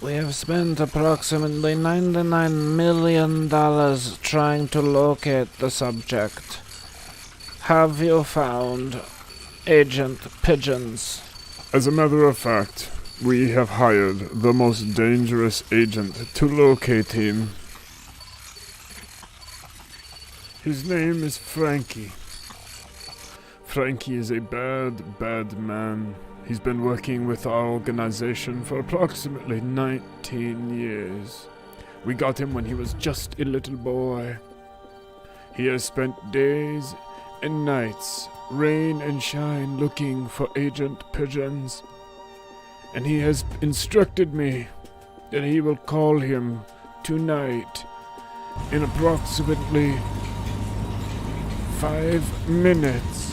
We have spent approximately $99 million trying to locate the subject. Have you found Agent Pigeons? As a matter of fact, we have hired the most dangerous agent to locate him. His name is Frankie. Frankie is a bad man. He's been working with our organization for approximately 19 years. We got him when he was just a little boy. He has spent days and nights, rain and shine, looking for Agent Pigeons. And he has instructed me that he will call him tonight in approximately 5 minutes.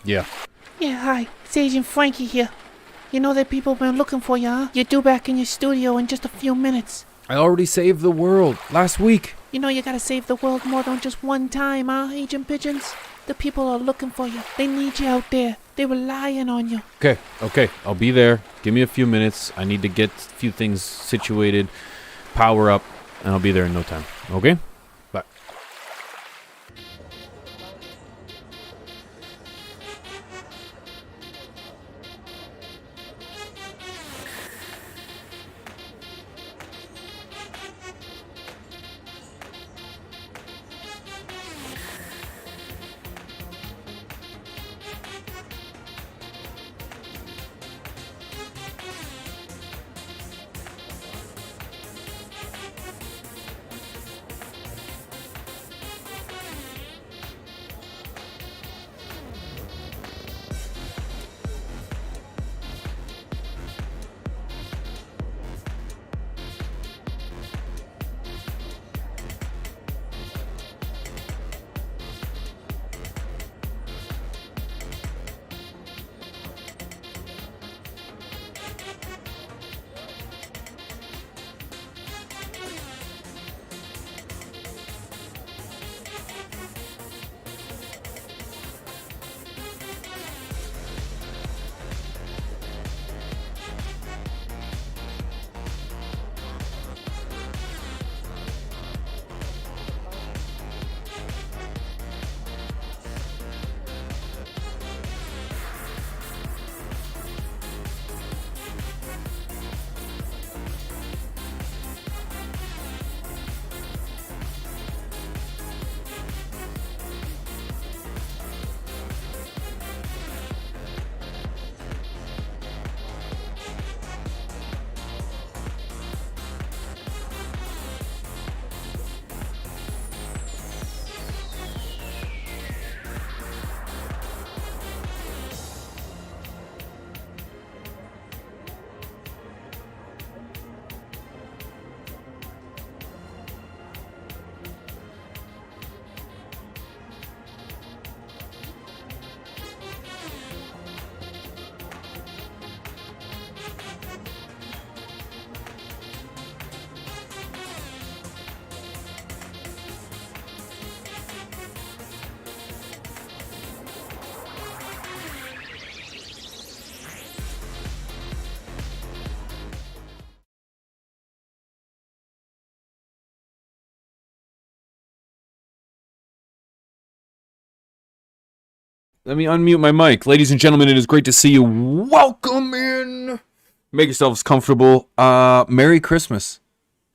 Yeah. Yeah, hi. It's Agent Frankie here. You know that people have been looking for you, huh? You're due back in your studio in just a few minutes. I already saved the world last week. You know you gotta save the world more than just one time, huh, Agent Pigeons? The people are looking for you. They need you out there. They were relying on you. Okay. I'll be there. Give me a few minutes. I need to get a few things situated, power up, and I'll be there in no time. Okay? Bye. Let me unmute my mic. Ladies and gentlemen, it is great to see you. Welcome in. Make yourselves comfortable. Merry Christmas.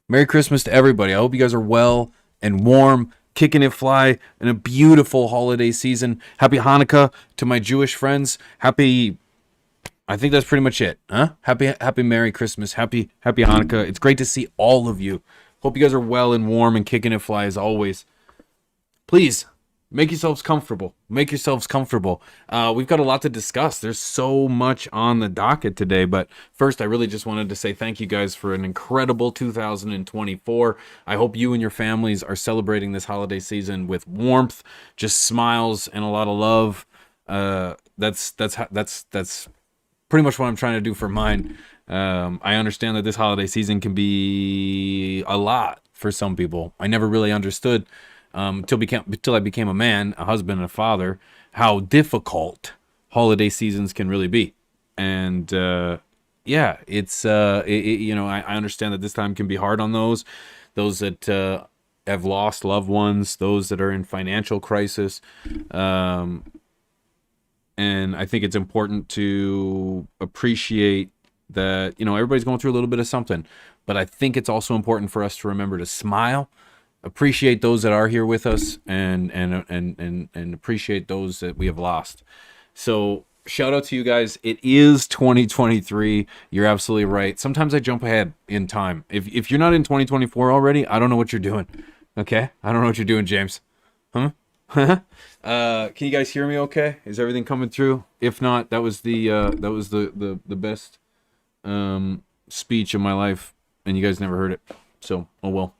Merry Christmas to everybody. I hope you guys are well and warm, kicking it fly in a beautiful holiday season. Happy Hanukkah to my Jewish friends. I think that's pretty much it. Huh? Happy Merry Christmas. Happy Hanukkah. It's great to see all of you. Hope you guys are well and warm and kicking it fly as always. Please make yourselves comfortable. Make yourselves comfortable. We've got a lot to discuss. There's so much on the docket today, but first I really just wanted to say thank you guys for an incredible 2024. I hope you and your families are celebrating this holiday season with warmth, just smiles and a lot of love. That's pretty much what I'm trying to do for mine. I understand that this holiday season can be a lot for some people. I never really understood until I became a man, a husband, and a father, how difficult holiday seasons can really be. And yeah, I understand that this time can be hard on those that have lost loved ones, those that are in financial crisis. And I think it's important to appreciate that, everybody's going through a little bit of something. But I think it's also important for us to remember to smile, appreciate those that are here with us, and appreciate those that we have lost. So shout out to you guys. It is 2023. You're absolutely right. Sometimes I jump ahead in time. If you're not in 2024 already, I don't know what you're doing. Okay? I don't know what you're doing, James. Huh? Can you guys hear me okay? Is everything coming through? If not, that was the best speech of my life, and you guys never heard it. So, oh well.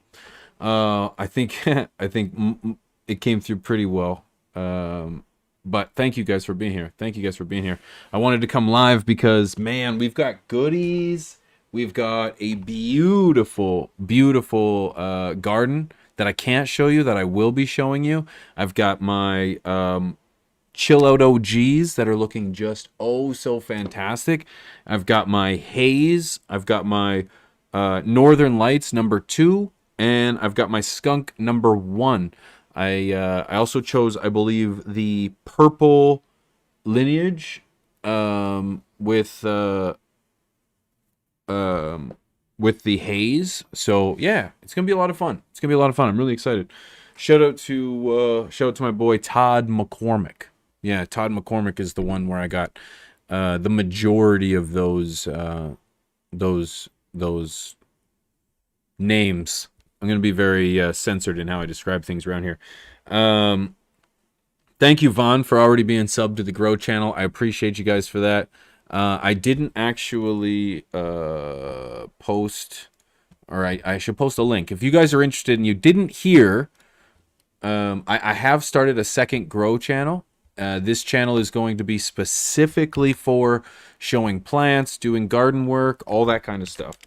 I think it came through pretty well. But thank you guys for being here. Thank you guys for being here. I wanted to come live because, man, we've got goodies. We've got a beautiful, beautiful garden that I can't show you, that I will be showing you. I've got my chill out OGs that are looking just oh so fantastic. I've got my haze. I've got my Northern Lights #2, and I've got my skunk #1. I also chose, I believe, the purple lineage with the haze. So yeah, it's gonna be a lot of fun. It's gonna be a lot of fun. I'm really excited. Shout out to my boy Todd McCormick. Yeah, Todd McCormick is the one where I got the majority of those names. I'm gonna be very censored in how I describe things around here. Thank you, Vaughn, for already being subbed to the Grow channel. I appreciate you guys for that. I didn't actually post, or I should post a link. If you guys are interested and you didn't hear, I have started a second Grow channel. This channel is going to be specifically for showing plants, doing garden work, all that kind of stuff.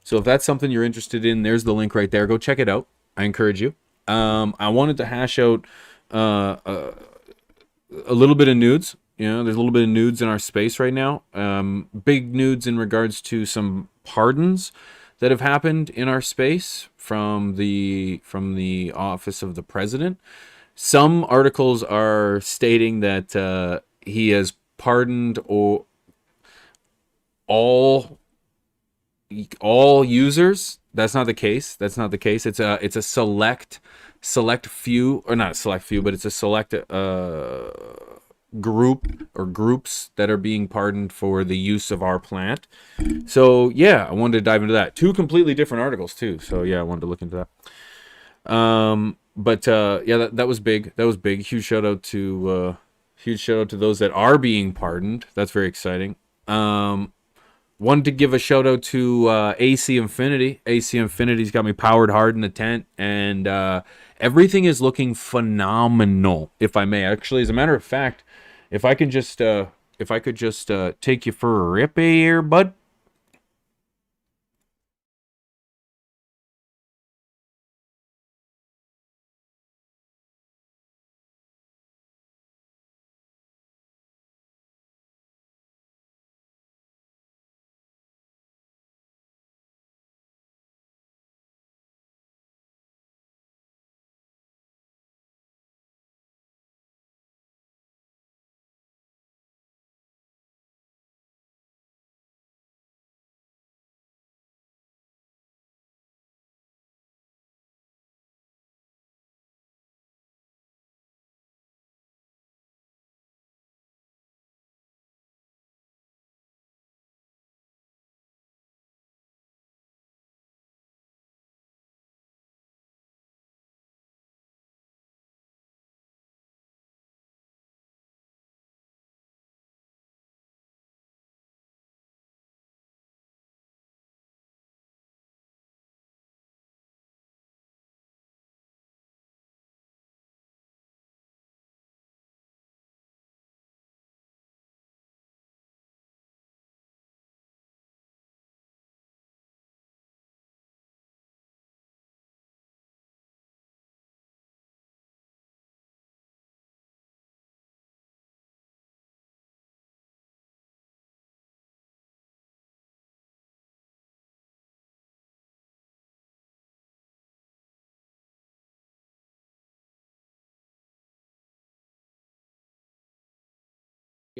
So if that's something you're interested in, there's the link right there. Go check it out. I encourage you. I wanted to hash out a little bit of nudes. There's a little bit of nudes in our space right now. Big nudes in regards to some pardons that have happened in our space from the office of the president. Some articles are stating that he has pardoned all users. That's not the case. It's a select few, or not a select few, but it's a select group or groups that are being pardoned for the use of our plant. So yeah, I wanted to dive into that. Two completely different articles too. So yeah, I wanted to look into that. But yeah, that was big. That was big. Huge shout out to those that are being pardoned. That's very exciting. Wanted to give a shout out to AC Infinity. AC Infinity's got me powered hard in the tent, and everything is looking phenomenal, if I may. Actually, as a matter of fact, if I could just take you for a rip here, bud.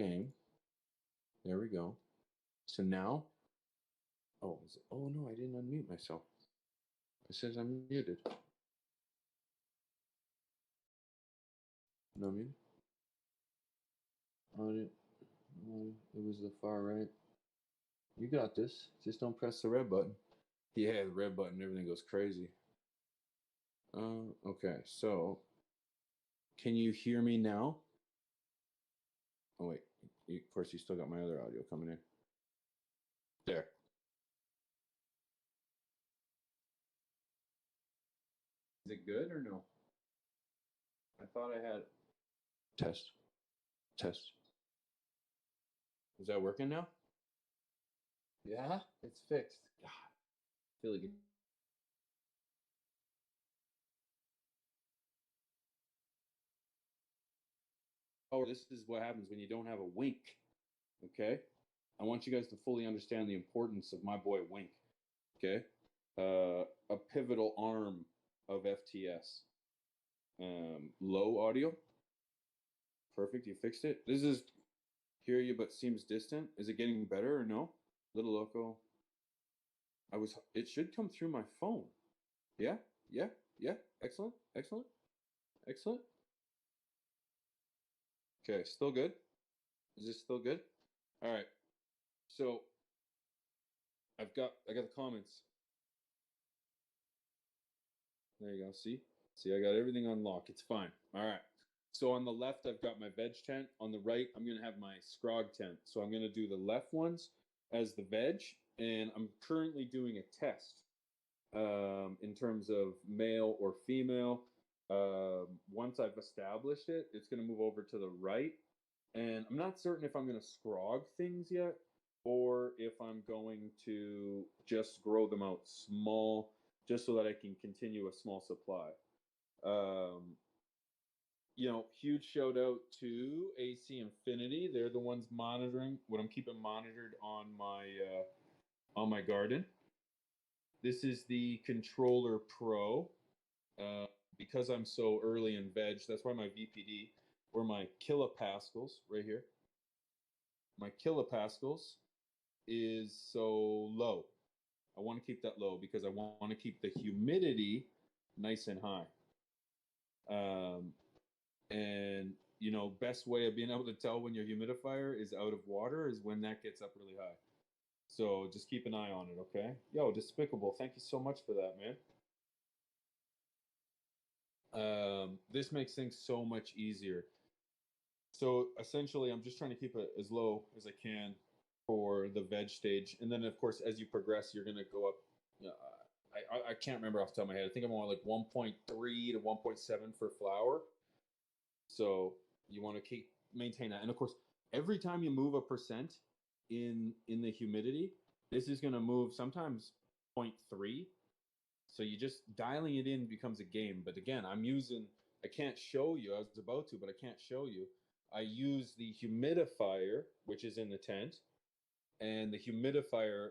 game. There we go. So now, oh no, I didn't unmute myself. It says I'm muted. No muted. On it. It was the far right. You got this. Just don't press the red button. Yeah, the red button. Everything goes crazy. Okay. So, can you hear me now? Oh wait. Of course, you still got my other audio coming in. There. Is it good or no? I thought I had test. Test. Is that working now? Yeah, it's fixed. God, I feel like it. Oh, this is what happens when you don't have a wink. Okay, I want you guys to fully understand the importance of my boy Wink. Okay, a pivotal arm of FTS. Low audio. Perfect. You fixed it. This is hear you but seems distant. Is it getting better or no? Little loco. I was. It should come through my phone. Yeah. Yeah. Yeah. Excellent. Excellent. Excellent. Okay. Still good. Is this still good? All right. So I got the comments. There you go. See, I got everything on lock. It's fine. All right. So on the left, I've got my veg tent. On the right, I'm gonna have my scrog tent. So I'm gonna do the left ones as the veg, and I'm currently doing a test in terms of male or female. Once I've established it, it's gonna move over to the right, and I'm not certain if I'm gonna scrog things yet, or if I'm going to just grow them out small, just so that I can continue a small supply. Um, huge shout out to AC Infinity. They're the ones monitoring what I'm keeping monitored on my garden. This is the Controller Pro. Uh, because I'm so early in veg, that's why my VPD or my kilopascals right here. My kilopascals is so low. I want to keep that low because I want to keep the humidity nice and high. Um, and best way of being able to tell when your humidifier is out of water is when that gets up really high. So just keep an eye on it, okay? Yo, Despicable, thank you so much for that, man. This makes things so much easier. So essentially, I'm just trying to keep it as low as I can for the veg stage, and then of course, as you progress, you're gonna go up. You know, I can't remember off the top of my head. I think I'm on like 1.3 to 1.7 for flour. So you want to keep maintain that, and of course, every time you move a percent in the humidity, this is gonna move sometimes zero point 0.3. So you just dialing it in becomes a game. But again, I can't show you. I was about to, but I can't show you. I use the humidifier, which is in the tent, and the humidifier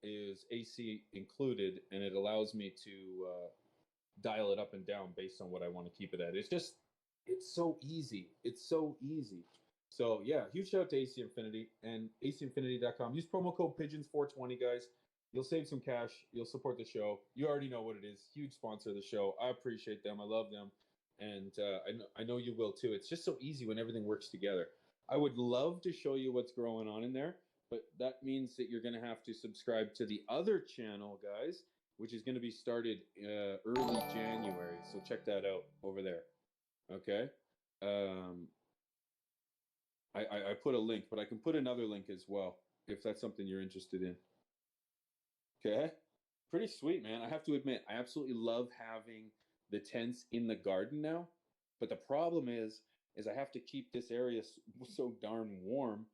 is AC included, and it allows me to dial it up and down based on what I want to keep it at. It's so easy. It's so easy. So yeah, huge shout out to AC Infinity and ACinfinity.com. Use promo code Pigeons420, guys. You'll save some cash. You'll support the show. You already know what it is. Huge sponsor of the show. I appreciate them. I love them, and I know you will too. It's just so easy when everything works together. I would love to show you what's going on in there, but that means that you're going to have to subscribe to the other channel, guys, which is going to be started early January. So check that out over there. Okay. Um, I put a link, but I can put another link as well if that's something you're interested in. Okay. Pretty sweet, man. I have to admit, I absolutely love having the tents in the garden now. But the problem is I have to keep this area so darn warm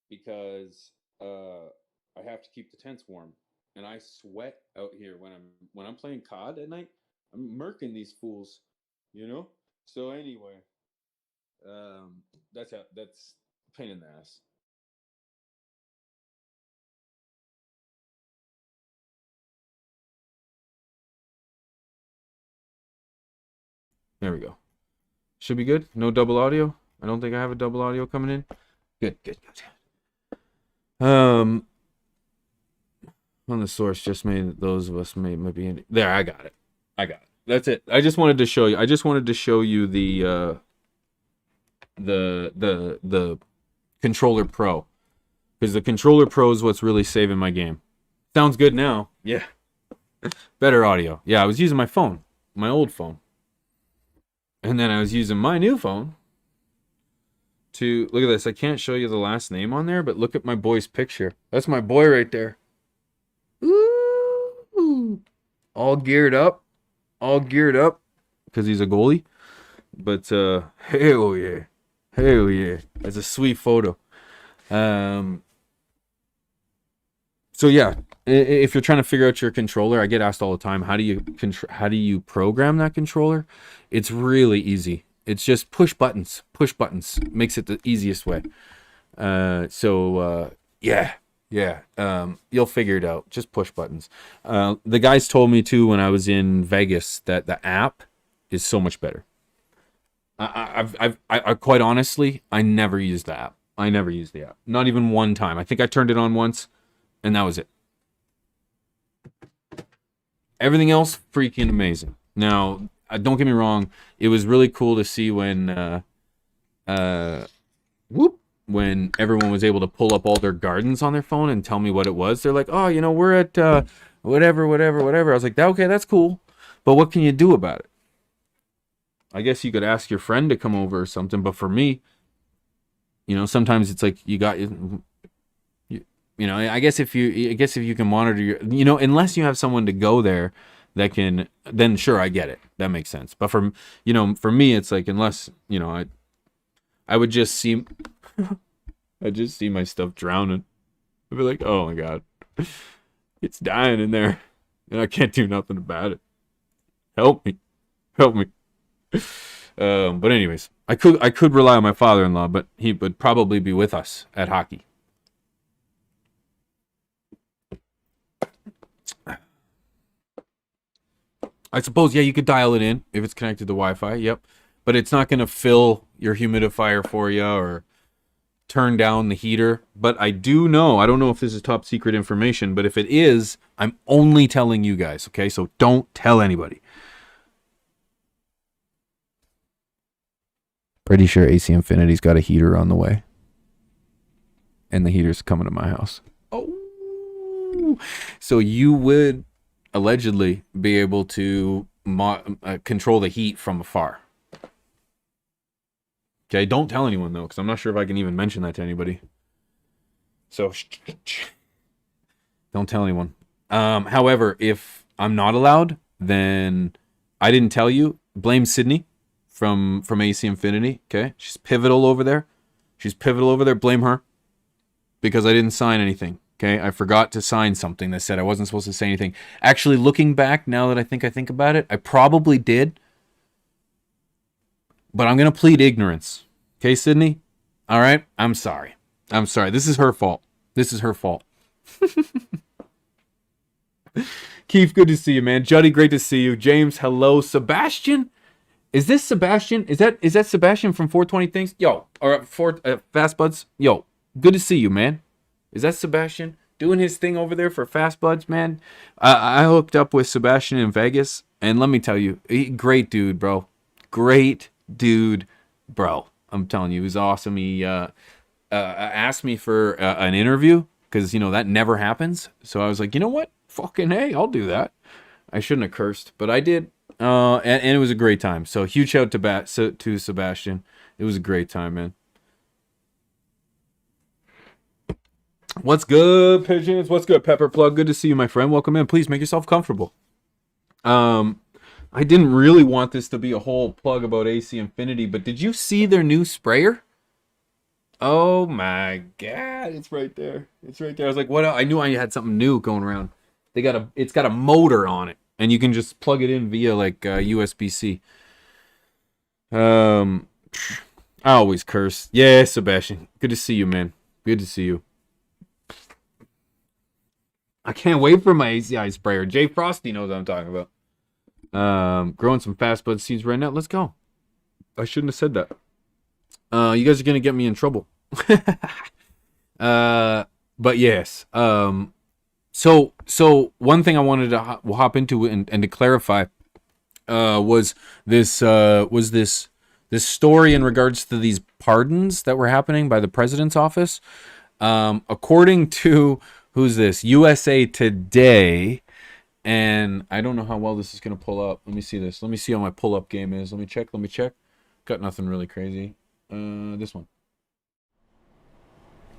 because I have to keep the tents warm, and I sweat out here when I'm playing COD at night. I'm murking these fools, you know. So anyway, that's a pain in the ass. There we go. Should be good. No double audio. I don't think I have a double audio coming in. Good, good, good. On the source just made those of us might be in there. I got it. That's it. I just wanted to show you. The controller pro, because the controller pro is what's really saving my game. Sounds good now. Yeah. Better audio. Yeah, I was using my phone, my old phone, and then I was using my new phone to look at this. I can't show you the last name on there, but look at my boy's picture. That's my boy right there. Ooh, all geared up, because he's a goalie. But hell yeah, that's a sweet photo. So yeah, if you're trying to figure out your controller, I get asked all the time, how do you program that controller? It's really easy. It's just push buttons. Makes it the easiest way. Yeah. You'll figure it out. Just push buttons. The guys told me too when I was in Vegas that the app is so much better. I quite honestly, I never used the app. Not even one time. I think I turned it on once, and that was it. Everything else, freaking amazing. Now, don't get me wrong. It was really cool to see when everyone was able to pull up all their gardens on their phone and tell me what it was. They're like, oh, we're at whatever. I was like, okay, that's cool. But what can you do about it? I guess you could ask your friend to come over or something. But for me, sometimes it's like I guess if you can monitor your, unless you have someone to go there that can, then sure, I get it. That makes sense. But for me, it's like, unless, I would just see, my stuff drowning. I'd be like, oh my God, it's dying in there and I can't do nothing about it. Help me. But anyways, I could rely on my father-in-law, but he would probably be with us at hockey. I suppose, yeah, you could dial it in if it's connected to Wi-Fi, yep. But it's not going to fill your humidifier for you or turn down the heater. But I don't know if this is top secret information, but if it is, I'm only telling you guys, okay? So don't tell anybody. Pretty sure AC Infinity's got a heater on the way. And the heater's coming to my house. Oh! So you would allegedly be able to control the heat from afar. Okay, don't tell anyone though, because I'm not sure if I can even mention that to anybody. So don't tell anyone. However, if I'm not allowed, then I didn't tell you. Blame Sydney from AC Infinity. Okay, she's pivotal over there. Blame her, because I didn't sign anything. Okay, I forgot to sign something that said I wasn't supposed to say anything. Actually, looking back, now that I think about it, I probably did. But I'm going to plead ignorance. Okay, Sydney? All right? I'm sorry. This is her fault. Keith, good to see you, man. Juddy, great to see you. James, hello. Sebastian? Is this Sebastian? Is that Sebastian from 420 Things? Yo, or Fast Buds? Yo, good to see you, man. Is that Sebastian doing his thing over there for Fast Buds, man? I hooked up with Sebastian in Vegas, and let me tell you, great dude, bro. I'm telling you, he was awesome. He asked me for an interview, because, that never happens. So I was like, you know what? Fucking hey, I'll do that. I shouldn't have cursed, but I did. And it was a great time. So huge shout to Sebastian. It was a great time, man. What's good, Pigeons? What's good, Pepper Plug? Good to see you, my friend. Welcome in. Please make yourself comfortable. I didn't really want this to be a whole plug about AC Infinity, but did you see their new sprayer? Oh my God, it's right there. I was like, what? I knew I had something new going around. It's got a motor on it, and you can just plug it in via like USB-C. I always curse. Yeah, Sebastian. Good to see you, man. Good to see you. I can't wait for my ACI sprayer. Jay Frosty knows what I'm talking about. Growing some Fast Bud seeds right now. Let's go. I shouldn't have said that. You guys are going to get me in trouble. But yes. So one thing I wanted to hop into and to clarify was this story in regards to these pardons that were happening by the president's office. According to who's this? USA Today, and I don't know how well this is gonna pull up. Let me see this. Let me see how my pull up game is. Let me check. Let me check. Got nothing really crazy. This one.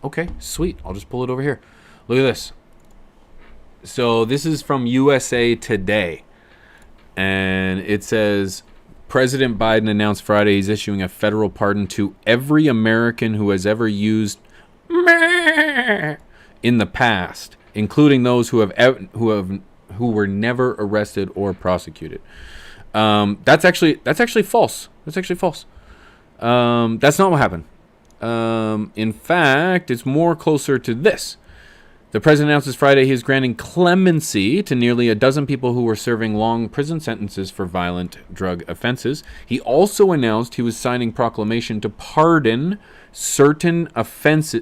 Okay, sweet. I'll just pull it over here. Look at this. So this is from USA Today, and it says President Biden announced Friday he's issuing a federal pardon to every American who has ever used in the past, including those who were never arrested or prosecuted. That's actually false. That's actually false. That's not what happened. In fact, it's more closer to this. The president announces Friday he is granting clemency to nearly a dozen people who were serving long prison sentences for violent drug offenses. He also announced he was signing proclamation to pardon certain offenses.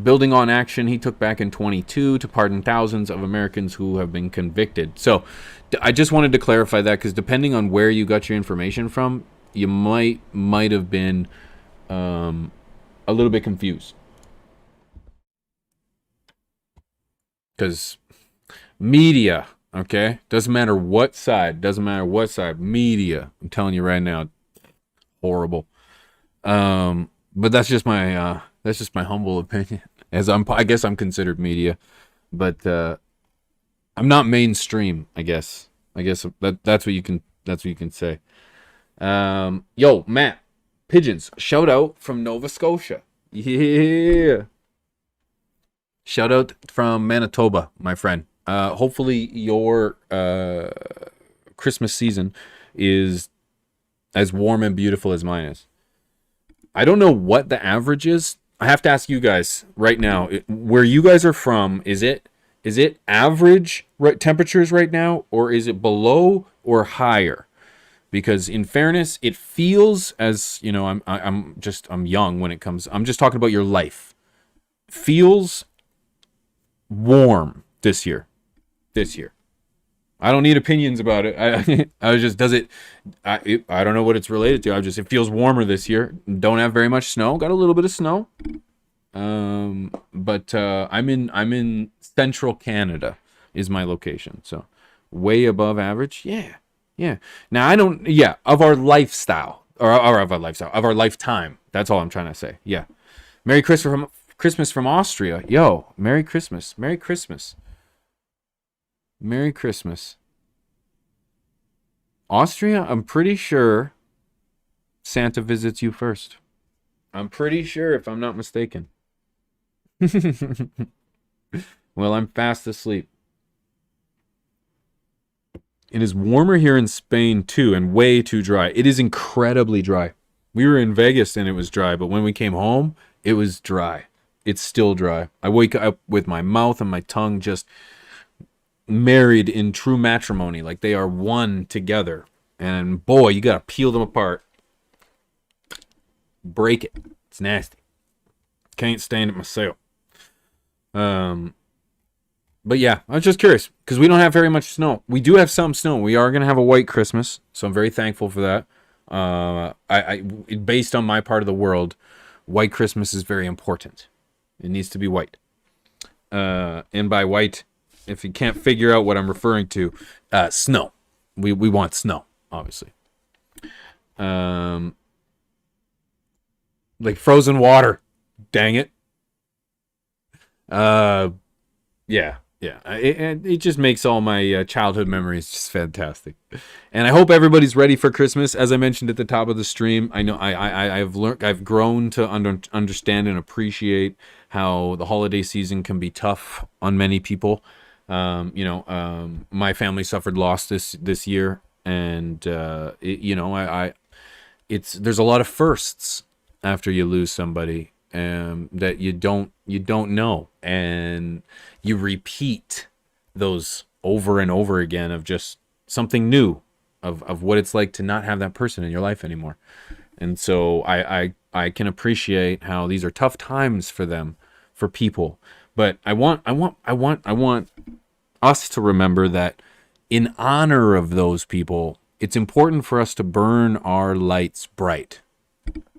Building on action he took back in 22 to pardon thousands of Americans who have been convicted. So I just wanted to clarify that, because depending on where you got your information from, you might have been a little bit confused. Because media, okay? Doesn't matter what side. Media, I'm telling you right now, horrible. But that's just my humble opinion. I guess I'm considered media, but I'm not mainstream. I guess that's what you can say. Yo, Matt, pigeons, shout out from Nova Scotia. Yeah. Shout out from Manitoba, my friend. Hopefully your Christmas season is as warm and beautiful as mine is. I don't know what the average is. I have to ask you guys right now, where you guys are from, is it average temperatures right now, or is it below or higher? Because in fairness, it feels, as you know, I'm young when it comes. I'm just talking about your life. Feels warm this year. I don't need opinions about it. I was just, does it? I don't know what it's related to. It feels warmer this year. Don't have very much snow. Got a little bit of snow. But I'm in central Canada is my location. So way above average. Yeah. Now of our lifestyle, or of our lifetime. That's all I'm trying to say. Yeah. Merry Christmas from Austria. Yo, Merry Christmas. Austria, I'm pretty sure Santa visits you first. I'm pretty sure, if I'm not mistaken. Well, I'm fast asleep. It is warmer here in Spain too, and way too dry. It is incredibly dry. We were in Vegas and it was dry, but when we came home, it was dry. It's still dry. I wake up with my mouth and my tongue just married in true matrimony, like they are one together. And boy, you gotta peel them apart. Break it. It's nasty. Can't stand it myself. But yeah, I was just curious, because we don't have very much snow. We do have some snow. We are gonna have a white Christmas, so I'm very thankful for that. Based on my part of the world, white Christmas is very important. It needs to be white. And by white, if you can't figure out what I'm referring to, snow. We want snow, obviously. Like frozen water. Dang it. Yeah. It just makes all my childhood memories just fantastic. And I hope everybody's ready for Christmas. As I mentioned at the top of the stream, I know I've grown to understand and appreciate how the holiday season can be tough on many people. My family suffered loss this year, and there's a lot of firsts after you lose somebody that you don't know, and you repeat those over and over again of just something new. of what it's like to not have that person in your life anymore. And so I can appreciate how these are tough times for them, for people. But I want us to remember that in honor of those people, it's important for us to burn our lights bright.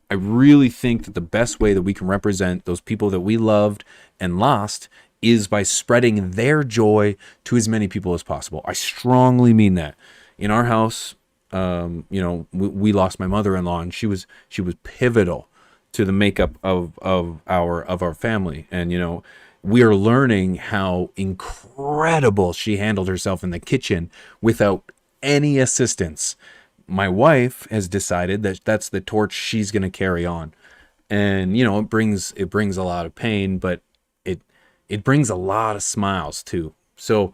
I really think that the best way that we can represent those people that we loved and lost is by spreading their joy to as many people as possible. I strongly mean that. In our house, we lost my mother-in-law, and she was pivotal to the makeup of our family. And we are learning how incredible she handled herself in the kitchen without any assistance. My wife has decided that that's the torch she's going to carry on. And it brings a lot of pain, but it brings a lot of smiles too. So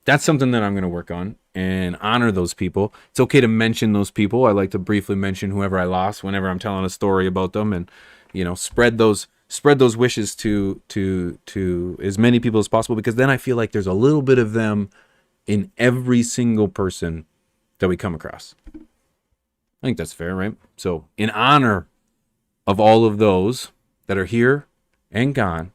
that's something that I'm going to work on and honor those people. It's okay to mention those people. I like to briefly mention whoever I lost whenever I'm telling a story about them, and spread those wishes to as many people as possible, because then I feel like there's a little bit of them in every single person that we come across. I think that's fair, right? So in honor of all of those that are here and gone,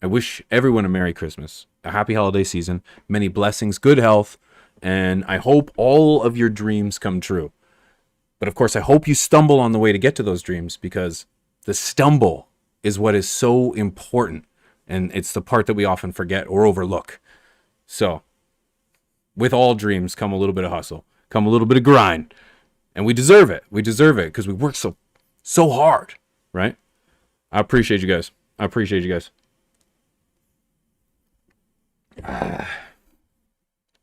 I wish everyone a Merry Christmas, a happy holiday season, many blessings, good health, and I hope all of your dreams come true. But of course, I hope you stumble on the way to get to those dreams, because the stumble is what is so important, and it's the part that we often forget or overlook. So with all dreams come a little bit of hustle, come a little bit of grind, and we deserve it. We deserve it because we work so hard, right? I appreciate you guys.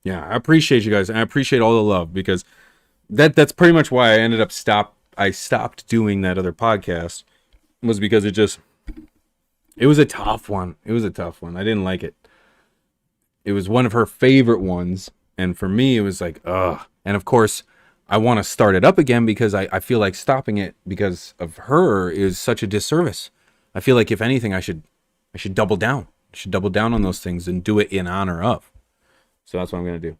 Yeah, I appreciate you guys, and I appreciate all the love, because that's pretty much why I stopped doing that other podcast, was because it was a tough one. I didn't like it. It was one of her favorite ones, and for me it was like, ugh. And of course I want to start it up again, because I feel like stopping it because of her is such a disservice. I feel like if anything I should double down. I should double down on those things and do it in honor of. So that's what I'm going to do.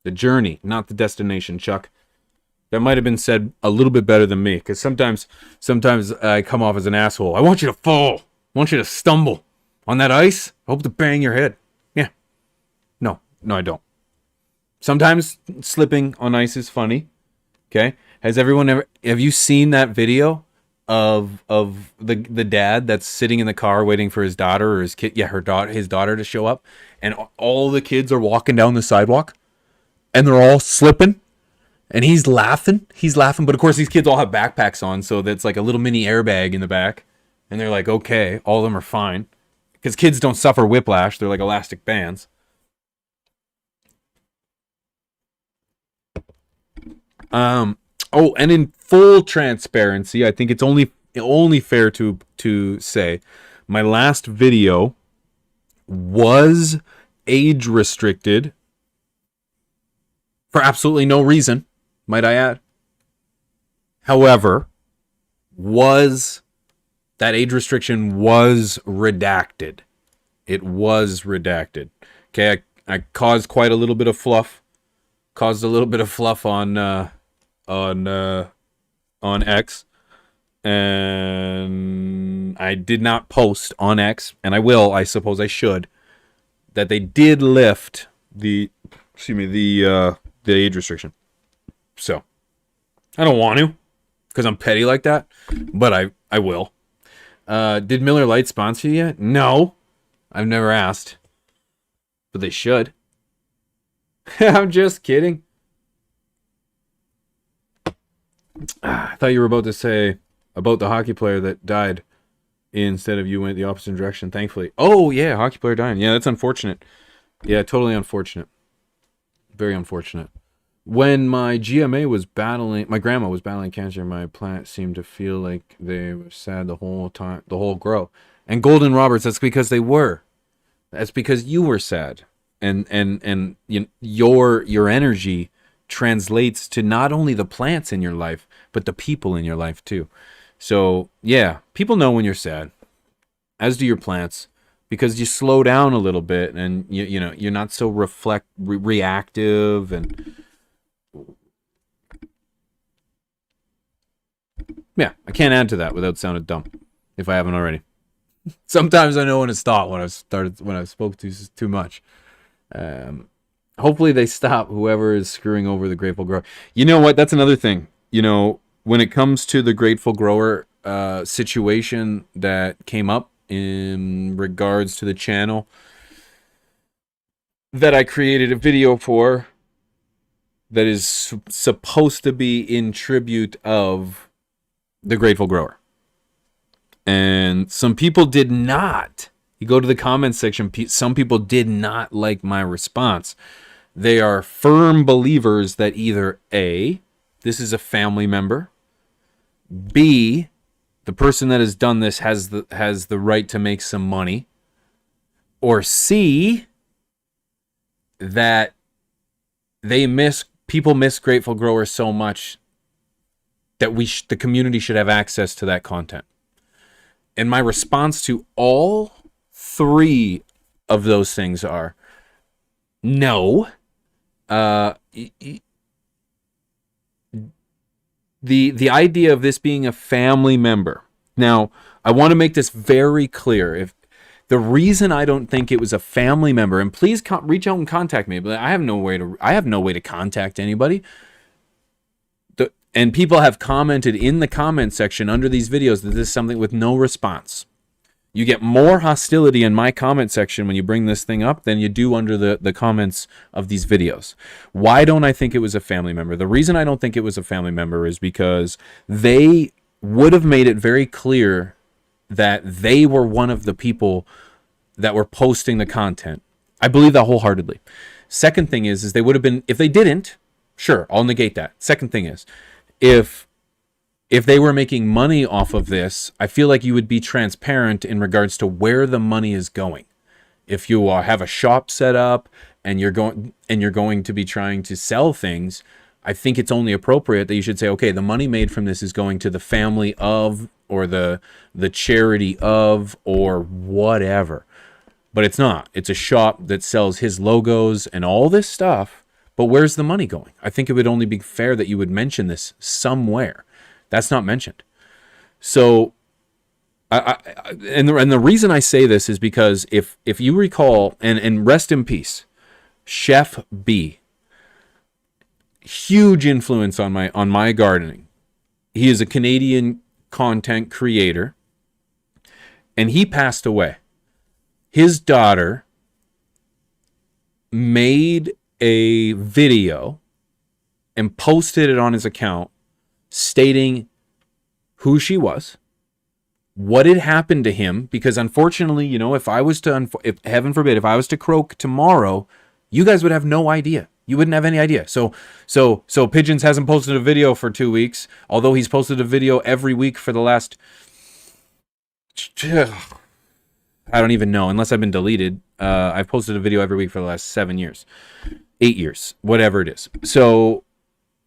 The journey, not the destination, Chuck. That might have been said a little bit better than me, because sometimes I come off as an asshole. I want you to fall. I want you to stumble on that ice. I hope to bang your head. Yeah. No, I don't. Sometimes slipping on ice is funny. Okay. Have you seen that video of the dad that's sitting in the car waiting for his daughter or his kid? Yeah, his daughter to show up, and all the kids are walking down the sidewalk and they're all slipping, and he's laughing, but of course these kids all have backpacks on, so that's like a little mini airbag in the back, and they're like, okay, all of them are fine, because kids don't suffer whiplash, they're like elastic bands. And in full transparency, I think it's only fair to say my last video was age restricted for absolutely no reason, might I add. However, that age restriction was redacted. It was redacted. Okay, I caused quite a little bit of fluff. Caused a little bit of fluff on X, and I did not post on X, and I suppose I should, that they did lift the age restriction. So I don't want to, because I'm petty like that, but I will. Did Miller Lite sponsor you yet? No, I've never asked, but they should. I'm just kidding. I thought you were about to say about the hockey player that died instead of you went the opposite direction, thankfully. Oh, yeah, hockey player dying. Yeah, that's unfortunate. Yeah, totally unfortunate. Very unfortunate. When my grandma was battling cancer, my plant seemed to feel like they were sad the whole grow. And Golden Roberts, that's because they were. That's because you were sad. And your energy translates to not only the plants in your life, but the people in your life too. So yeah, people know when you're sad, as do your plants, because you slow down a little bit, and you're not so reactive, and Yeah, I can't add to that without sounding dumb, if I haven't already. Sometimes I know when to stop when I spoke too much. Hopefully they stop, whoever is screwing over the Grateful Grower. You know what? That's another thing. You know, when it comes to the Grateful Grower situation that came up in regards to the channel that I created a video for, that is supposed to be in tribute of the Grateful Grower. And some people did not. You go to the comments section, some people did not like my response. They are firm believers that either A, this is a family member, B, the person that has done this has the right to make some money, or C, that people miss Grateful Growers so much that the community should have access to that content. And my response to all three of those things are no. The idea of this being a family member. Now, I want to make this very clear. If the reason I don't think it was a family member, and please reach out and contact me, but I have no way to contact anybody. And people have commented in the comment section under these videos that this is something with no response. You get more hostility in my comment section when you bring this thing up than you do under the comments of these videos. Why don't I think it was a family member? The reason I don't think it was a family member is because they would have made it very clear that they were one of the people that were posting the content. I believe that wholeheartedly. Second thing is they would have been, if they didn't, sure, I'll negate that. Second thing is, if they were making money off of this, I feel like you would be transparent in regards to where the money is going. If you have a shop set up and you're going to be trying to sell things, I think it's only appropriate that you should say, okay, the money made from this is going to the family of, or the charity of, or whatever. But it's not. It's a shop that sells his logos and all this stuff. But where's the money going? I think it would only be fair that you would mention this somewhere. That's not mentioned. So, and the reason I say this is because if you recall, and rest in peace, Chef B, huge influence on my gardening. He is a Canadian content creator, and he passed away. His daughter made a video and posted it on his account stating who she was, what had happened to him, because unfortunately, you know, if heaven forbid, if I was to croak tomorrow, you guys would have no idea. You wouldn't have any idea. So Pigeons hasn't posted a video for 2 weeks, although he's posted a video every week for the last, I don't even know, unless I've been deleted. I've posted a video every week for the last 7 years, 8 years, whatever it is. So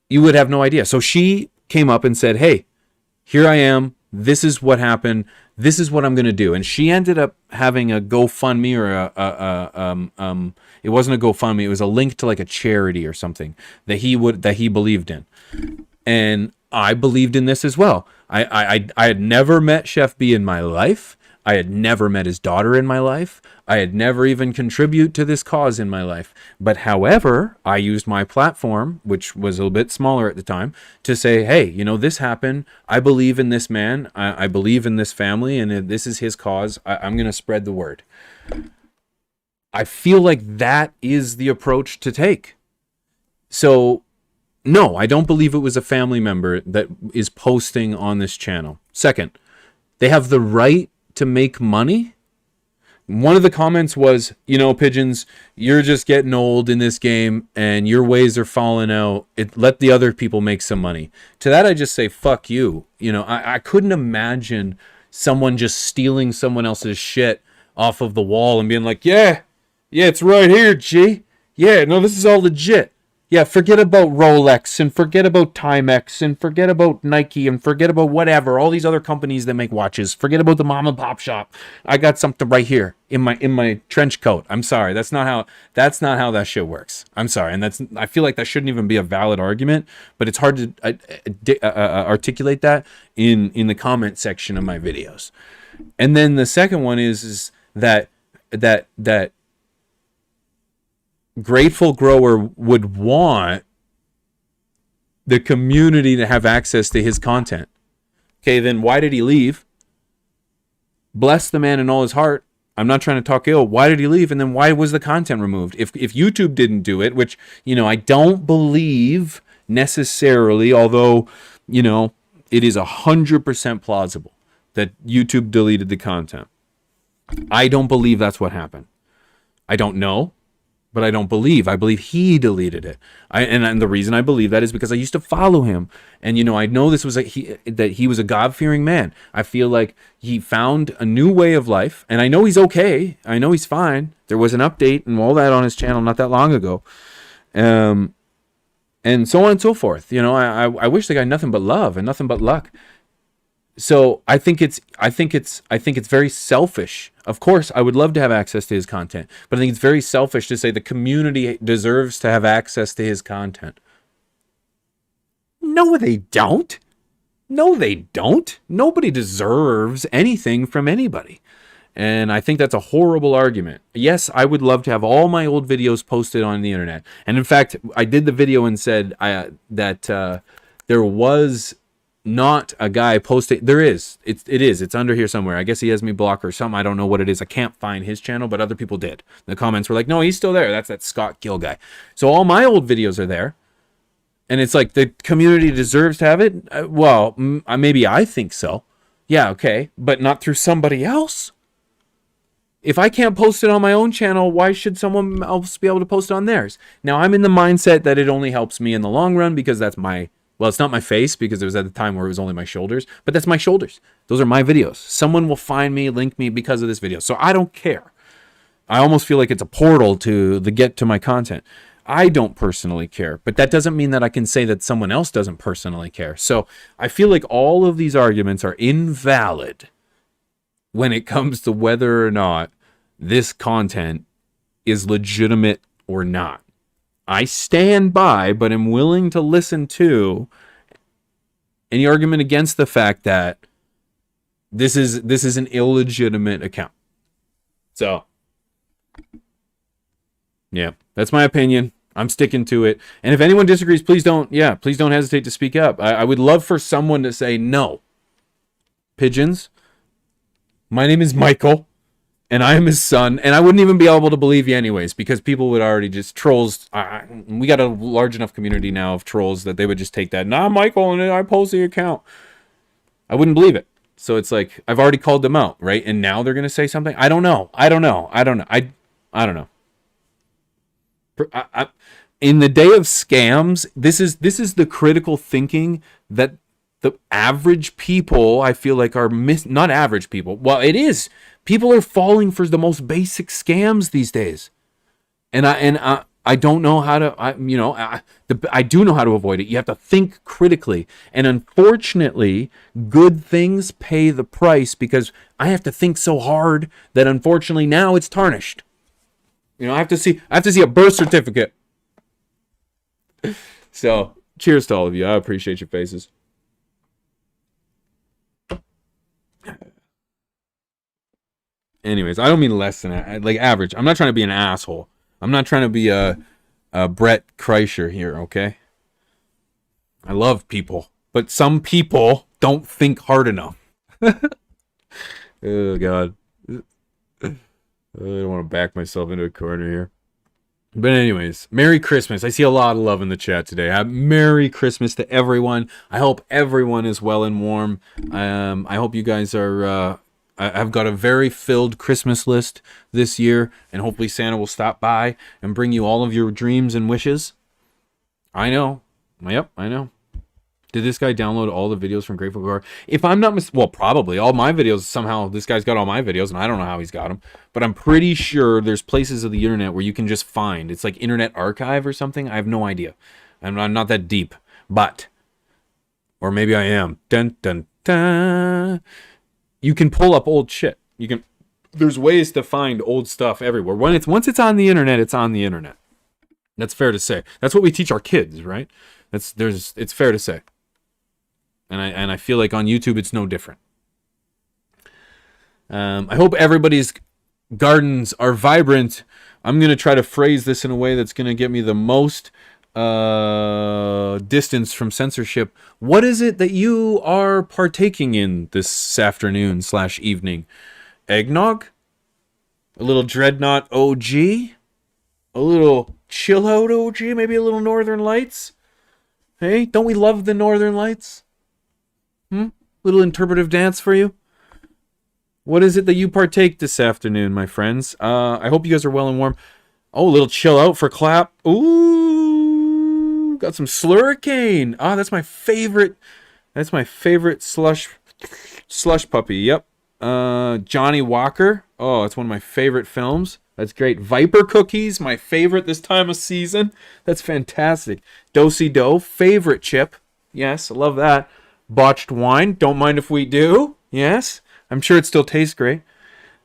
you would have no idea. So she came up and said, hey, here I am. This is what happened. This is what I'm going to do. And she ended up having a GoFundMe, or it wasn't a GoFundMe. It was a link to like a charity or something that he believed in. And I believed in this as well. I had never met Chef B in my life. I had never met his daughter in my life. I had never even contributed to this cause in my life. But however, I used my platform, which was a little bit smaller at the time, to say, hey, you know, this happened. I believe in this man. I believe in this family, and this is his cause. I'm going to spread the word. I feel like that is the approach to take. So, no, I don't believe it was a family member that is posting on this channel. Second, they have the right to make money. One of the comments was, you know, Pigeons, you're just getting old in this game and your ways are falling out. Let the other people make some money. To that, I just say, fuck you. You know, I couldn't imagine someone just stealing someone else's shit off of the wall and being like, yeah, it's right here, G. Yeah, no, this is all legit. Yeah, forget about Rolex and forget about Timex and forget about Nike and forget about whatever, all these other companies that make watches. Forget about the mom and pop shop. I got something right here in my trench coat. I'm sorry. That's not how that shit works. I'm sorry. And I feel like that shouldn't even be a valid argument, but it's hard to articulate that in the comment section of my videos. And then the second one is that Grateful Grower would want the community to have access to his content. Okay, then why did he leave? Bless the man in all his heart. I'm not trying to talk ill. Why did he leave? And then why was the content removed? If YouTube didn't do it, which, I don't believe necessarily, although, it is 100% plausible that YouTube deleted the content. I don't believe that's what happened. I don't know. But I don't believe. I believe he deleted it. And the reason I believe that is because I used to follow him, and I know this was that he was a God-fearing man. I feel like he found a new way of life, and I know he's okay. I know he's fine. There was an update and all that on his channel not that long ago, and so on and so forth. I wish the guy nothing but love and nothing but luck. So I think it's very selfish. Of course, I would love to have access to his content, but I think it's very selfish to say the community deserves to have access to his content. No, they don't. No, they don't. Nobody deserves anything from anybody. And I think that's a horrible argument. Yes, I would love to have all my old videos posted on the internet. And in fact, I did the video and said that there was not a guy posting. There is. It's under here somewhere. I guess he has me blocked or something. I don't know what it is. I can't find his channel, but other people did. The comments were like, no, he's still there. That's that Scott Gill guy. So all my old videos are there. And it's like the community deserves to have it. Well, maybe I think so. Yeah, okay. But not through somebody else. If I can't post it on my own channel, why should someone else be able to post it on theirs? Now, I'm in the mindset that it only helps me in the long run because that's well, it's not my face because it was at the time where it was only my shoulders, but that's my shoulders. Those are my videos. Someone will find me, link me because of this video. So I don't care. I almost feel like it's a portal to get to my content. I don't personally care, but that doesn't mean that I can say that someone else doesn't personally care. So I feel like all of these arguments are invalid when it comes to whether or not this content is legitimate or not. I stand by, but am willing to listen to any argument against the fact that this is an illegitimate account. So, yeah, that's my opinion. I'm sticking to it. And if anyone disagrees, please don't hesitate to speak up. I would love for someone to say no. Pigeons, my name is Michael. And I am his son, and I wouldn't even be able to believe you anyways, because people would already just trolls. We got a large enough community now of trolls that they would just take that. Nah, Michael, and I post the account. I wouldn't believe it. So it's like I've already called them out, right? And now they're gonna say something. I don't know. I don't know. In the day of scams, this is the critical thinking that the average people, I feel like, are not average people. Well, it is. People are falling for the most basic scams these days, and I don't know how to. I do know how to avoid it. You have to think critically, and unfortunately, good things pay the price because I have to think so hard that unfortunately now it's tarnished. I have to see a birth certificate. So, cheers to all of you. I appreciate your faces. Anyways, I don't mean less than that. Like average. I'm not trying to be an asshole. I'm not trying to be a Brett Kreischer here, okay? I love people, but some people don't think hard enough. Oh, God. I don't want to back myself into a corner here. But anyways, Merry Christmas. I see a lot of love in the chat today. Merry Christmas to everyone. I hope everyone is well and warm. I hope you guys are... I've got a very filled Christmas list this year, and hopefully Santa will stop by and bring you all of your dreams and wishes. I know. Yep, I know. Did this guy download all the videos from Grateful Core? If I'm not well, probably all my videos. Somehow this guy's got all my videos, and I don't know how he's got them. But I'm pretty sure there's places of the internet where you can just find. It's like Internet Archive or something. I have no idea. I'm not that deep, but or maybe I am. Dun dun dun. You can pull up old shit. You can. There's ways to find old stuff everywhere. Once it's on the internet, it's on the internet. That's fair to say. That's what we teach our kids, right? It's fair to say. And I feel like on YouTube it's no different. I hope everybody's gardens are vibrant. I'm going to try to phrase this in a way that's going to get me the most distance from censorship. What is it that you are partaking in this afternoon / evening? Eggnog? A little Dreadnought OG? A little Chill Out OG? Maybe a little Northern Lights? Hey, don't we love the Northern Lights? Little interpretive dance for you. What is it that you partake this afternoon, my friends? I hope you guys are well and warm. Oh, a little chill out for clap. Ooh, got some Slurricane. Ah, that's my favorite. That's my favorite slush puppy. Yep. Johnny Walker. Oh, it's one of my favorite films. That's great. Viper cookies, my favorite this time of season. That's fantastic. Do-si do, favorite chip. Yes, I love that. Botched wine, don't mind if we do. Yes, I'm sure it still tastes great.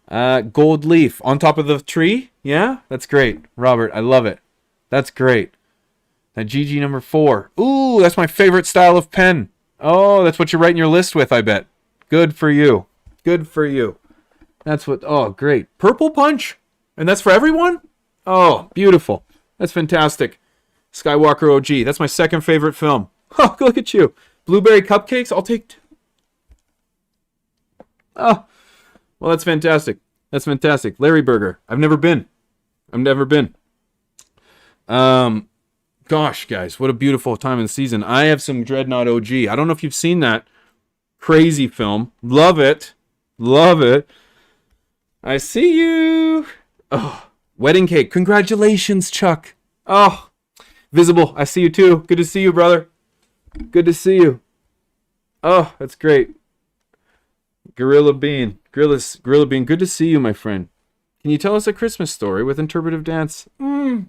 Gold leaf on top of the tree. Yeah, that's great. Robert, I love it. That's great. That GG number 4. Ooh, that's my favorite style of pen. Oh, that's what you're writing your list with, I bet. Good for you. Good for you. That's what, oh, great. Purple Punch. And that's for everyone? Oh, beautiful. That's fantastic. Skywalker OG. That's my second favorite film. Oh, look at you. Blueberry cupcakes? I'll take 2. Oh, well, that's fantastic. That's fantastic. Larry Burger. I've never been. Gosh, guys, what a beautiful time of the season. I have some Dreadnought OG. I don't know if you've seen that crazy film. Love it. Love it. I see you. Oh, wedding cake. Congratulations, Chuck. Oh, Visible. I see you too. Good to see you, brother. Good to see you. Oh, that's great. Gorilla Bean. Gorilla Bean. Good to see you, my friend. Can you tell us a Christmas story with interpretive dance? I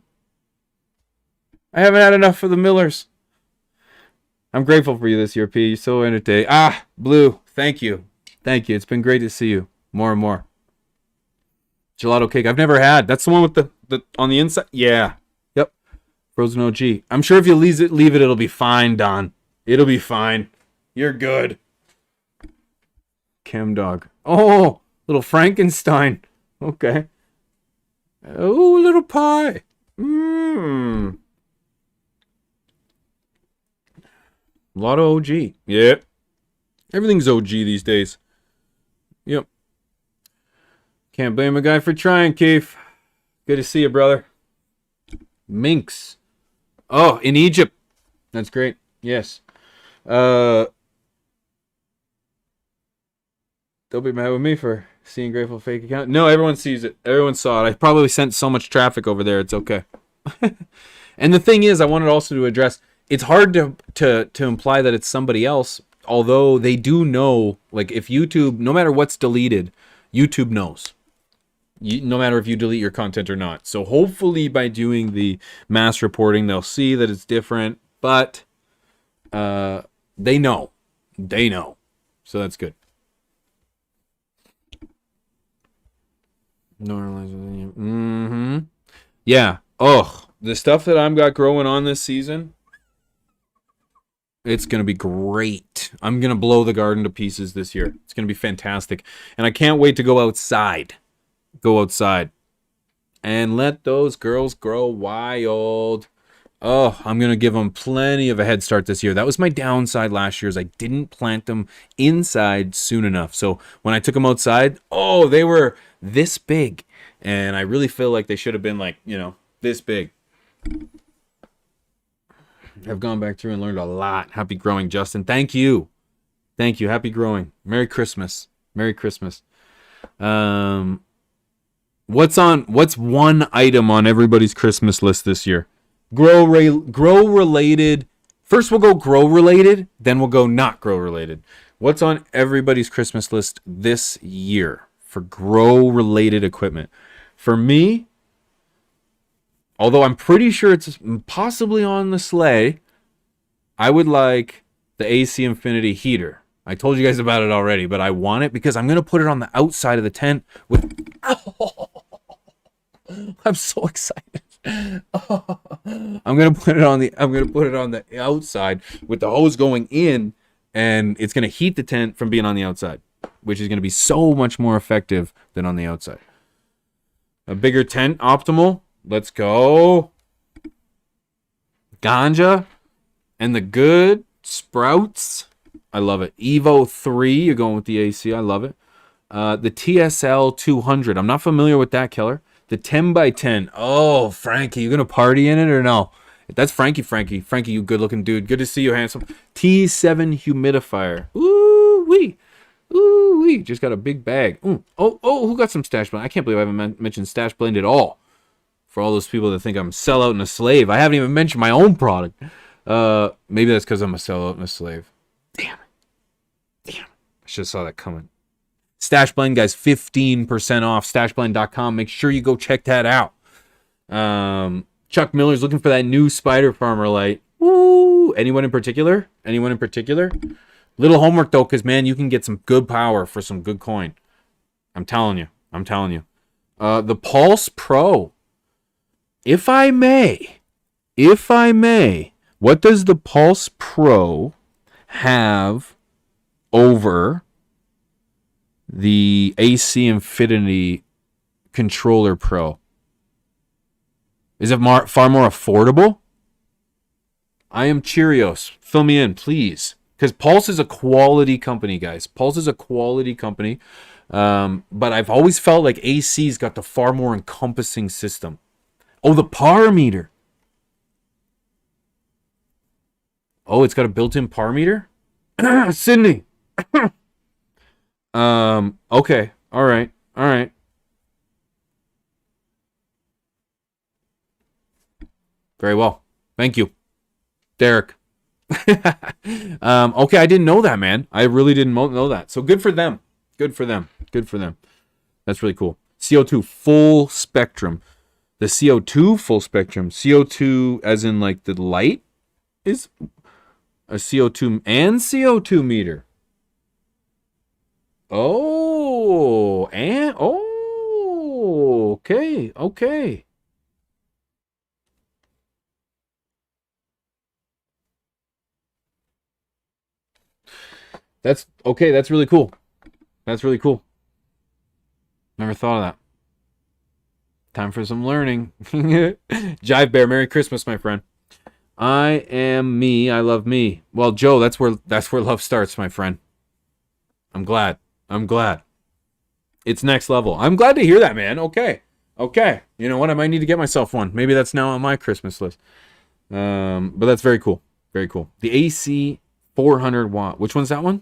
haven't had enough of the Millers. I'm grateful for you this year, P. You're so entertaining. Ah, Blue. Thank you. Thank you. It's been great to see you. More and more. Gelato cake. I've never had. That's the one with the on the inside. Yeah. Yep. Frozen OG. I'm sure if you leave it, it'll be fine, Don. It'll be fine. You're good. Chem dog. Oh, little Frankenstein. Okay. Oh, little pie. A lot of OG. Yep. Everything's OG these days. Yep. Can't blame a guy for trying, Keith. Good to see you, brother. Minx. Oh, in Egypt. That's great. Yes. Don't be mad with me for seeing Grateful Fake account. No, everyone sees it. Everyone saw it. I probably sent so much traffic over there. It's okay. And the thing is, I wanted also to address, it's hard to imply that it's somebody else, although they do know, like if YouTube, no matter what's deleted, YouTube knows. No matter if you delete your content or not. So hopefully by doing the mass reporting, they'll see that it's different, but they know. They know. So that's good. Mm-hmm. Yeah. Oh, the stuff that I've got growing on this season, it's going to be great. I'm going to blow the garden to pieces this year. It's going to be fantastic. And I can't wait to go outside. And let those girls grow wild. Oh, I'm going to give them plenty of a head start this year. That was my downside last year, is I didn't plant them inside soon enough. So when I took them outside, oh, they were this big. And I really feel like they should have been like, this big. I've gone back through and learned a lot. Happy growing, Justin. Thank you. Happy growing. Merry Christmas. What's one item on everybody's Christmas list this year? Grow related First, we'll go grow related, then we'll go not grow related. What's on everybody's Christmas list this year for grow related equipment? For me, although I'm pretty sure it's possibly on the sleigh, I would like the AC Infinity heater. I told you guys about it already, but I want it because I'm going to put it on the outside of the tent with... I'm so excited. I'm going to put it on the outside with the hose going in, and it's going to heat the tent from being on the outside, which is going to be so much more effective than on the outside. A bigger tent, optimal. Let's go. Ganja and the good sprouts. I love it. Evo 3, you're going with the AC. I love it. The TSL 200. I'm not familiar with that, Keller. The 10x10. Oh, Frankie, you going to party in it or no? That's Frankie. Frankie, you good looking dude. Good to see you, handsome. T7 humidifier. Ooh-wee. Ooh-wee. Just got a big bag. Ooh. Oh, who got some Stash Blend? I can't believe I haven't mentioned Stash Blend at all. For all those people that think I'm a sellout and a slave. I haven't even mentioned my own product. Maybe that's because I'm a sellout and a slave. Damn it. I should have saw that coming. Stash Blend, guys, 15% off. StashBlend.com. Make sure you go check that out. Chuck Miller's looking for that new Spider Farmer light. Woo! Anyone in particular? Little homework, though, because, man, you can get some good power for some good coin. I'm telling you. The Pulse Pro. If I may, what does the Pulse Pro have over the AC Infinity Controller Pro? Is it far more affordable? I am Cheerios. Fill me in, please. Because Pulse is a quality company, guys. Pulse is a quality company. But I've always felt like AC's got the far more encompassing system. Oh, the par meter. Oh, it's got a built-in par meter? Sydney. Okay. All right. Very well. Thank you, Derek. Okay, I didn't know that, man. I really didn't know that. So good for them. That's really cool. CO2 full spectrum. The CO2 full spectrum. CO2 as in like the light is a CO2 and CO2 meter. Okay. That's okay. That's really cool. Never thought of that. Time for some learning. Jive Bear, Merry Christmas, my friend. I am me. I love me. Well, Joe, that's where love starts, my friend. I'm glad. It's next level. I'm glad to hear that, man. Okay. You know what? I might need to get myself one. Maybe that's now on my Christmas list. But that's very cool. The AC 400 watt. Which one's that one?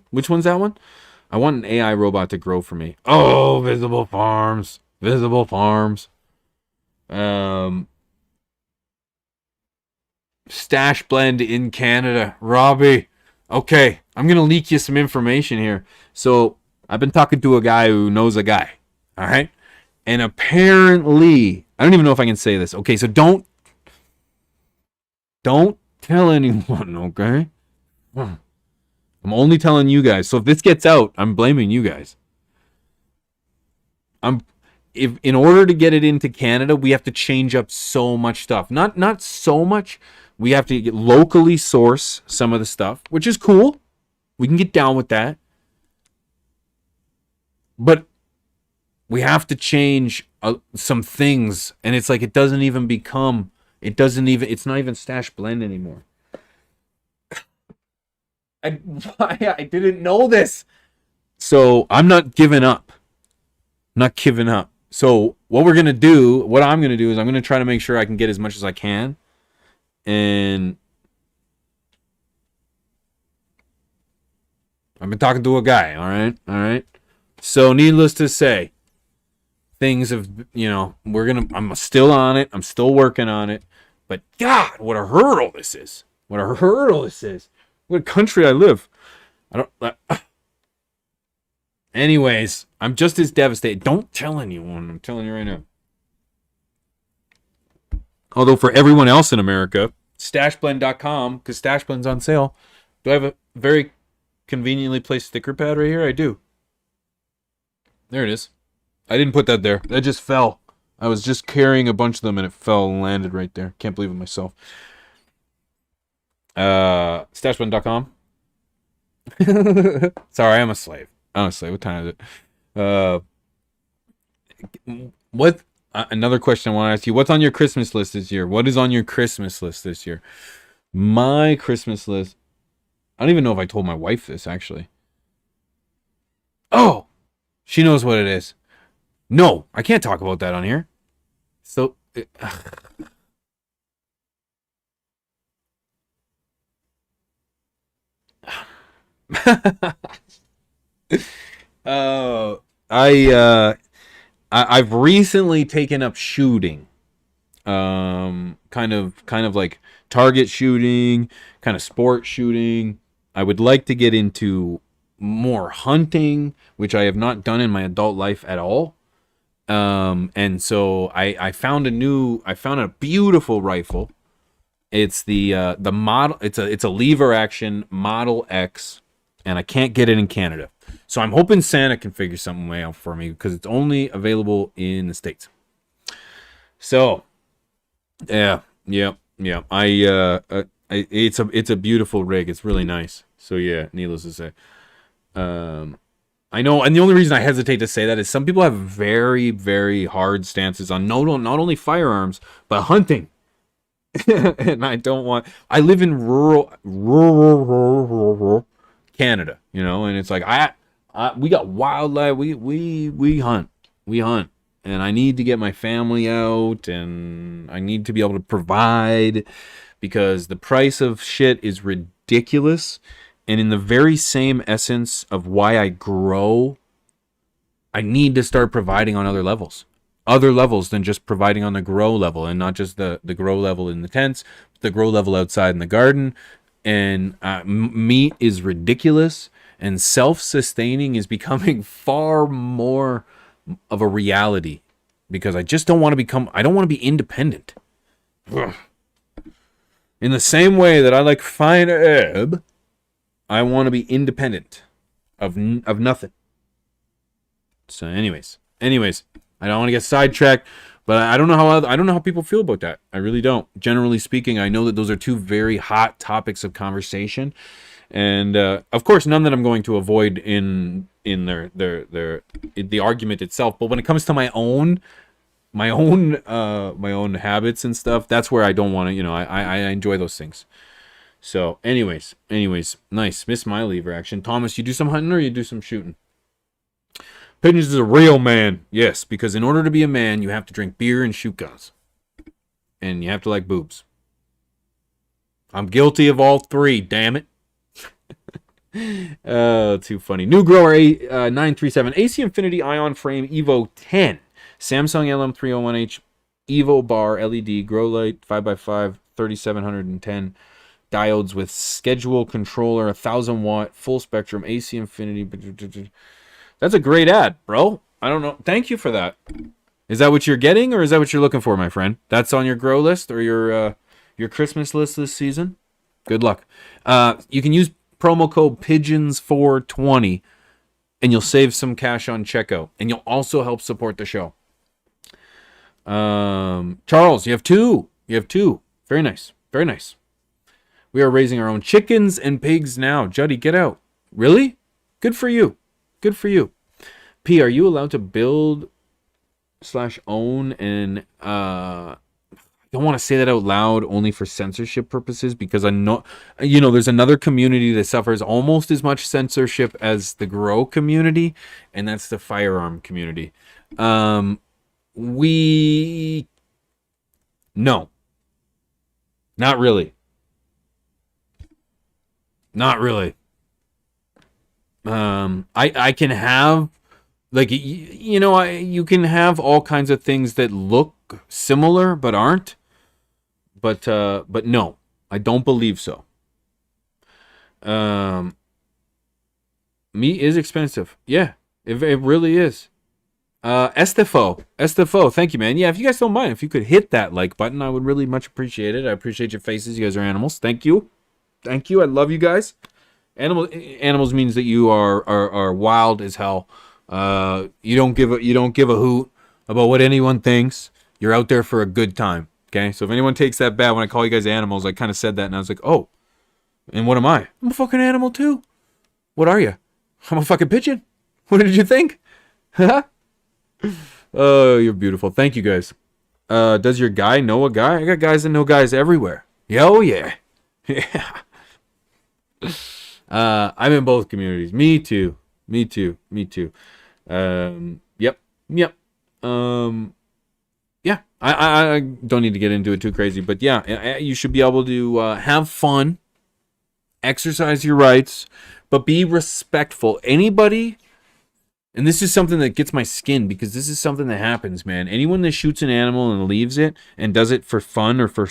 I want an AI robot to grow for me. Oh, Visible Farms. Stash Blend in Canada. Robbie. Okay, I'm going to leak you some information here. So, I've been talking to a guy who knows a guy. All right? And apparently, I don't even know if I can say this. Okay, so don't tell anyone, okay? I'm only telling you guys. So if this gets out, I'm blaming you guys. If in order to get it into Canada, we have to change up so much stuff. Not so much. We have to locally source some of the stuff, which is cool. We can get down with that. But we have to change some things, and it's like it's not even Stash Blend anymore. I didn't know this. So I'm not giving up. So what I'm going to do is I'm going to try to make sure I can get as much as I can. And I've been talking to a guy, all right? So needless to say, things have, I'm still on it. I'm still working on it. But God, what a hurdle this is. What a hurdle this is. What country I live. I don't. Anyways, I'm just as devastated. Don't tell anyone. I'm telling you right now. Although for everyone else in America, stashblend.com, because Stashblend's on sale. Do I have a very conveniently placed sticker pad right here? I do. There it is. I didn't put that there. That just fell. I was just carrying a bunch of them and it fell and landed right there. Can't believe it myself. Stashblend.com. Sorry, I'm a slave. What time is it? What? Another question I want to ask you. What's on your Christmas list this year? What is on your Christmas list this year? My Christmas list. I don't even know if I told my wife this, actually. Oh! She knows what it is. No, I can't talk about that on here. So... I've recently taken up shooting. Kind of like target shooting, kind of sport shooting. I would like to get into more hunting, which I have not done in my adult life at all. And so I found a beautiful rifle. It's the model. It's a lever action Model X, and I can't get it in Canada. So I'm hoping Santa can figure something way out for me because it's only available in the States. So, yeah. It's a beautiful rig. It's really nice. So yeah, needless to say, I know, and the only reason I hesitate to say that is some people have very, very hard stances on not only firearms but hunting. And I don't want. I live in rural Canada, and it's like we got wildlife. We hunt, and I need to get my family out, and I need to be able to provide because the price of shit is ridiculous. And in the very same essence of why I grow, I need to start providing on other levels than just providing on the grow level, and not just the grow level in the tents, the grow level outside in the garden. And meat is ridiculous, and self-sustaining is becoming far more of a reality because I just don't want to be independent. Ugh. In the same way that I like fine herb, I want to be independent of nothing. So anyways, I don't want to get sidetracked, but I don't know how people feel about that. I really don't. Generally speaking, I know that those are two very hot topics of conversation, and of course, none that I'm going to avoid in the argument itself. But when it comes to my own habits and stuff, that's where I don't want to. I enjoy those things. So, anyways, nice. Miss my lever action. Thomas, you do some hunting or you do some shooting? Pigeons is a real man. Yes, because in order to be a man, you have to drink beer and shoot guns. And you have to like boobs. I'm guilty of all three, damn it. Too funny. New Grower 937. AC Infinity Ion Frame Evo 10. Samsung LM301H Evo Bar LED Grow Light 5x5 3710. Diodes with schedule controller, 1,000 watt, full spectrum, AC Infinity. That's a great ad, bro. I don't know. Thank you for that. Is that what you're getting, or is that what you're looking for, my friend? That's on your grow list or your Christmas list this season? Good luck. You can use promo code PIGEONS420, and you'll save some cash on checkout, and you'll also help support the show. Charles, you have two. Very nice. We are raising our own chickens and pigs now. Juddy, get out. Really? Good for you. P, are you allowed to build / own and I don't want to say that out loud only for censorship purposes because I know, there's another community that suffers almost as much censorship as the grow community, and that's the firearm community. No. Not really. I can have you can have all kinds of things that look similar but aren't. But no. I don't believe so. Meat is expensive. Yeah, it really is. Estefo, thank you, man. Yeah, if you guys don't mind, if you could hit that like button, I would really much appreciate it. I appreciate your faces. You guys are animals. Thank you. I love you guys. Animals means that you are wild as hell. You don't give a hoot about what anyone thinks. You're out there for a good time. Okay, so if anyone takes that bad when I call you guys animals, I kind of said that, and I was like, oh, and what am I? I'm a fucking animal too. What are you? I'm a fucking pigeon. What did you think? Huh? Oh, you're beautiful. Thank you guys. Does your guy know a guy? I got guys that know guys everywhere. Yeah, oh yeah. Yeah. I'm in both communities. Me too. Yep. Yeah. I don't need to get into it too crazy, but yeah, you should be able to have fun, exercise your rights, but be respectful. Anybody, and this is something that gets my skin because this is something that happens, man. Anyone that shoots an animal and leaves it and does it for fun or for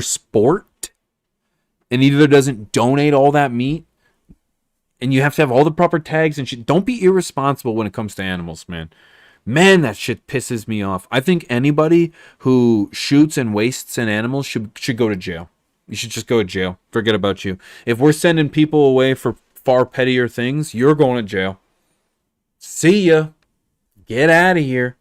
sport, and either doesn't donate all that meat, and you have to have all the proper tags and shit. Don't be irresponsible when it comes to animals, man. Man, that shit pisses me off. I think anybody who shoots and wastes an animal should go to jail. You should just go to jail. Forget about you. If we're sending people away for far pettier things, you're going to jail. See ya. Get out of here.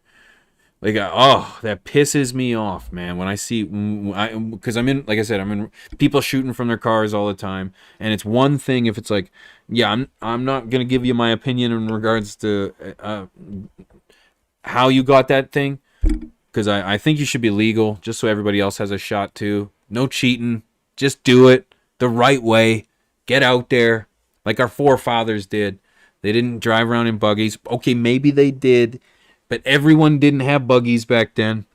Like, oh, that pisses me off, man. When I see, because I'm in, like I said, I'm in people shooting from their cars all the time, and it's one thing if it's like, yeah, I'm not gonna give you my opinion in regards to how you got that thing, because I think you should be legal, just so everybody else has a shot too. No cheating, just do it the right way. Get out there, like our forefathers did. They didn't drive around in buggies. Okay, maybe they did. But everyone didn't have buggies back then.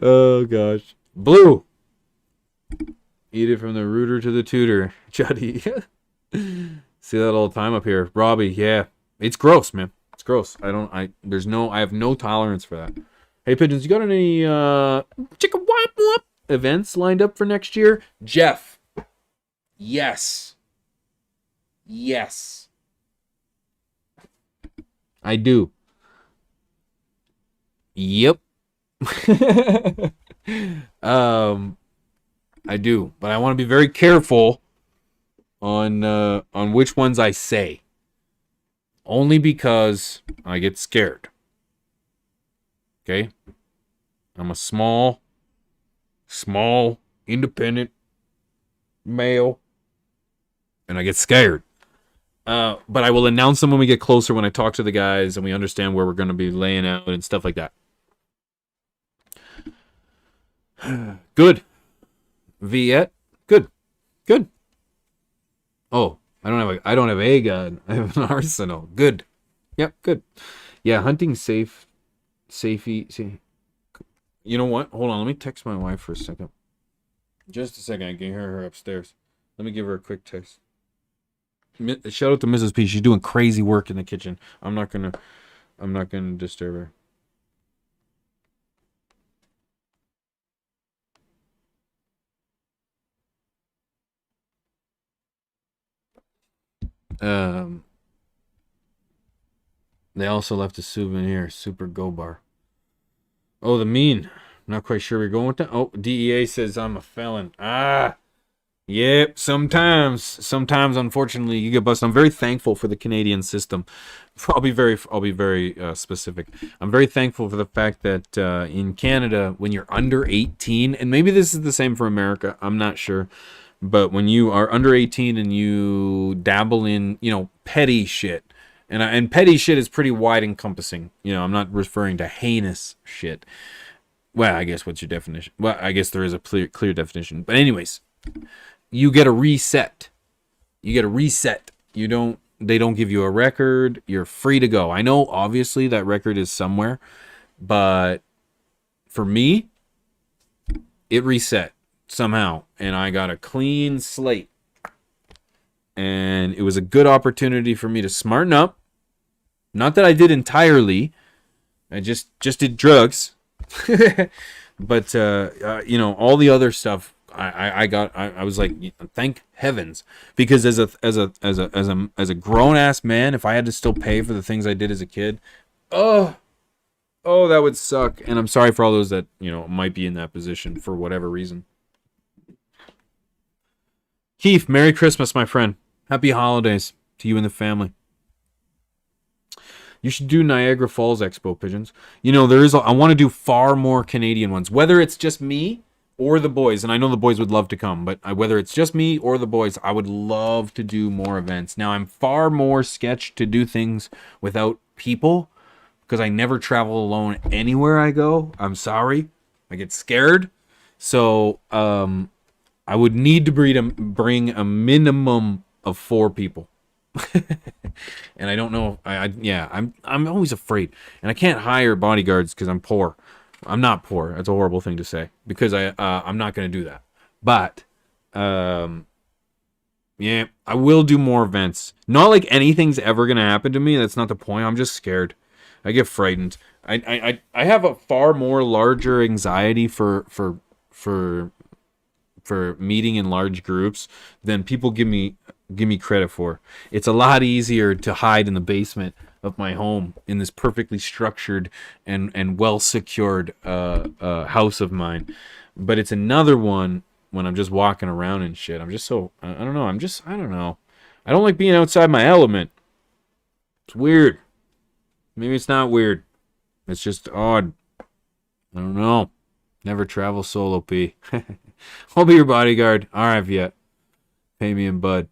Oh, gosh. Blue. Eat it from the rooter to the tutor. Juddy. See that all the time up here. Robbie, yeah. It's gross, man. It's gross. I have no tolerance for that. Hey, Pigeons, you got any chicka wop wop events lined up for next year? Jeff. Yes. I do. Yep. I do, but I want to be very careful on which ones I say. Only because I get scared. Okay? I'm a small, independent male, and I get scared. But I will announce them when we get closer, when I talk to the guys and we understand where we're going to be laying out and stuff like that. Good. Viet. Good. Oh, I don't have a gun. I have an arsenal. Good. Yep, good. Yeah, hunting safety. You know what? Hold on. Let me text my wife for a second. Just a second. I can hear her upstairs. Let me give her a quick text. Shout out to Mrs. P. She's doing crazy work in the kitchen. I'm not gonna disturb her. They also left a souvenir, Super Go Bar. Oh, the mean. Not quite sure we're going with that. Oh, DEA says I'm a felon. Yep, sometimes, unfortunately, you get busted. I'm very thankful for the Canadian system. I'll be very specific. I'm very thankful for the fact that in Canada, when you're under 18, and maybe this is the same for America, I'm not sure, but when you are under 18 and you dabble in, petty shit, and petty shit is pretty wide encompassing. I'm not referring to heinous shit. Well, I guess what's your definition? Well, I guess there is a clear definition. But anyways, you get a reset. They don't give you a record. You're free to go. I know, obviously, that record is somewhere. But for me, it reset somehow. And I got a clean slate. And it was a good opportunity for me to smarten up. Not that I did entirely. I just did drugs. But all the other stuff I was like, thank heavens, because as a grown ass man, if I had to still pay for the things I did as a kid, oh that would suck. And I'm sorry for all those that might be in that position for whatever reason. Keith, Merry Christmas, my friend. Happy holidays to you and the family. You should do Niagara Falls Expo, Pigeons. I want to do far more Canadian ones, whether it's just me or the boys. And I know the boys would love to come, but whether it's just me or the boys, I would love to do more events. Now, I'm far more sketched to do things without people because I never travel alone anywhere I go. I'm sorry. I get scared. So, I would need to bring a minimum of 4 people. And I don't know. I'm always afraid, and I can't hire bodyguards because I'm poor. I'm not poor. That's a horrible thing to say because I'm not going to do that. But I will do more events. Not like anything's ever going to happen to me. That's not the point. I'm just scared. I get frightened. I have a far more larger anxiety for meeting in large groups than people give me credit for. It's a lot easier to hide in the basement of my home in this perfectly structured and well secured house of mine. But it's another one when I'm just walking around and shit. I'm just so I don't know. I don't know. I don't like being outside my element. It's weird. Maybe it's not weird. It's just odd. I don't know. Never travel solo, P. I'll be your bodyguard. All right, yet. Pay me in bud.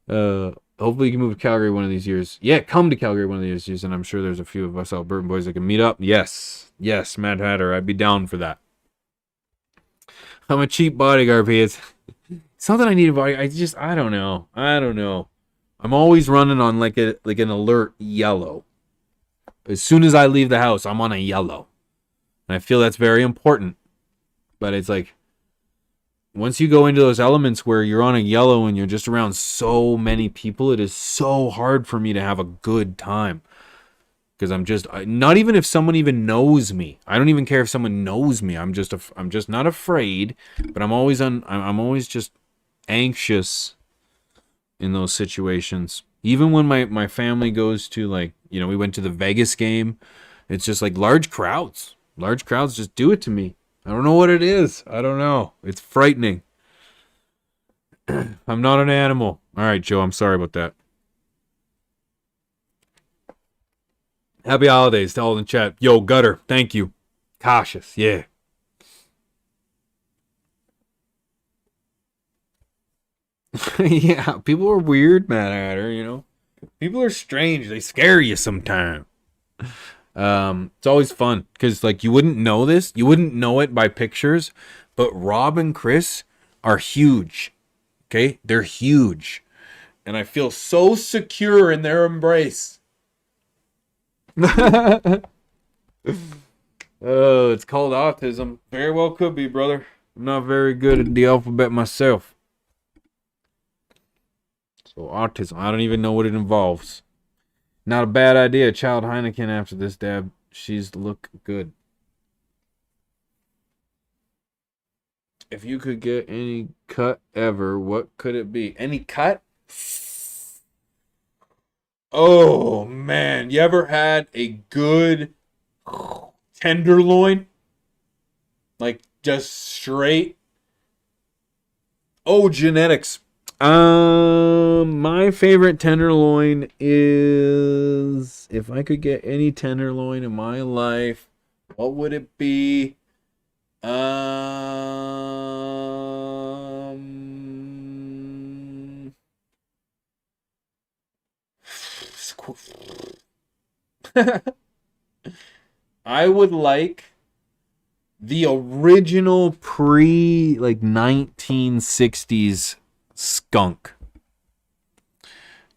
Hopefully you can move to Calgary one of these years. Yeah, come to Calgary one of these years, and I'm sure there's a few of us Albertan boys that can meet up. Yes, Mad Hatter, I'd be down for that. I'm a cheap bodyguard, P. It's not that I need a bodyguard. I don't know. I'm always running on like an alert yellow. As soon as I leave the house, I'm on a yellow. And I feel that's very important. But it's like, once you go into those elements where you're on a yellow and you're just around so many people, it is so hard for me to have a good time. Because I'm just, not even if someone even knows me. I don't even care if someone knows me. I'm just not afraid, but I'm always just anxious in those situations. Even when my family goes to, like, we went to the Vegas game. It's just like large crowds. Large crowds just do it to me. I don't know what it is. I don't know. It's frightening. I'm not an animal. All right, Joe, I'm sorry about that. Happy holidays to all in the chat. Yo, Gutter, thank you. Cautious, yeah. Yeah, people are weird, Mad Hatter, People are strange. They scare you sometimes. It's always fun because, like, you wouldn't know this. You wouldn't know it by pictures, but Rob and Chris are huge. Okay? They're huge. And I feel so secure in their embrace. Oh, it's called autism. Very well could be, brother. I'm not very good at the alphabet myself. So autism, I don't even know what it involves. Not a bad idea. Child Heineken after this dab. She's look good. If you could get any cut ever, what could it be? Any cut? Oh, man. You ever had a good tenderloin? Like, just straight? Oh, genetics. My favorite tenderloin is, if I could get any tenderloin in my life, what would it be? I would like the original like 1960s skunk.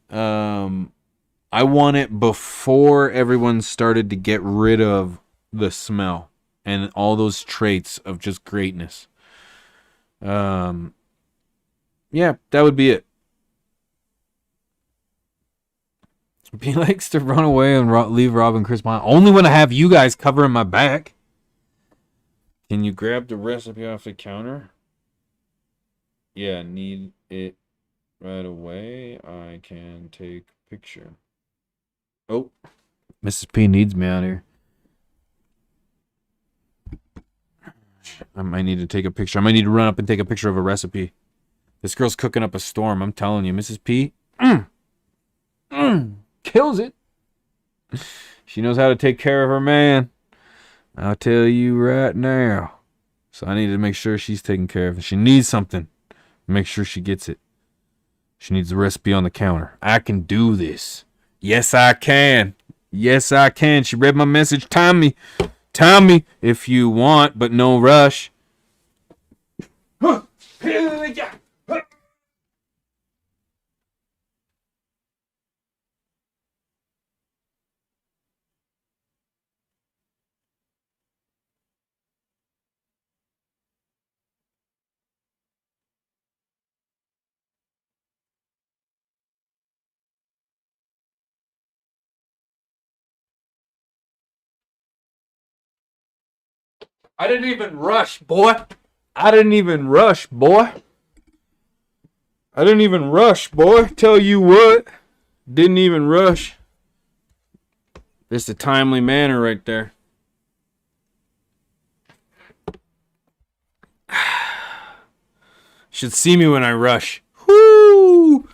I want it before everyone started to get rid of the smell and all those traits of just greatness. Yeah, that would be it. He likes to run away and leave Rob and Chris behind. Only when I have you guys covering my back. Can you grab the recipe off the counter? Yeah, need it right away. I can take a picture. Oh, Mrs. P needs me out here. I might need to take a picture. I might need to run up and take a picture of a recipe. This girl's cooking up a storm. I'm telling you, Mrs. P. Kills it. She knows how to take care of her man. I'll tell you right now. So I need to make sure she's taken care of. If she needs something, make sure she gets it. She needs the recipe on the counter. I can do this. Yes, I can. Yes, I can. She read my message. Time me if you want, but no rush. I didn't even rush, boy. I didn't even rush, boy. Tell you what. Didn't even rush. This is a timely manner right there. Should see me when I rush. Whoo!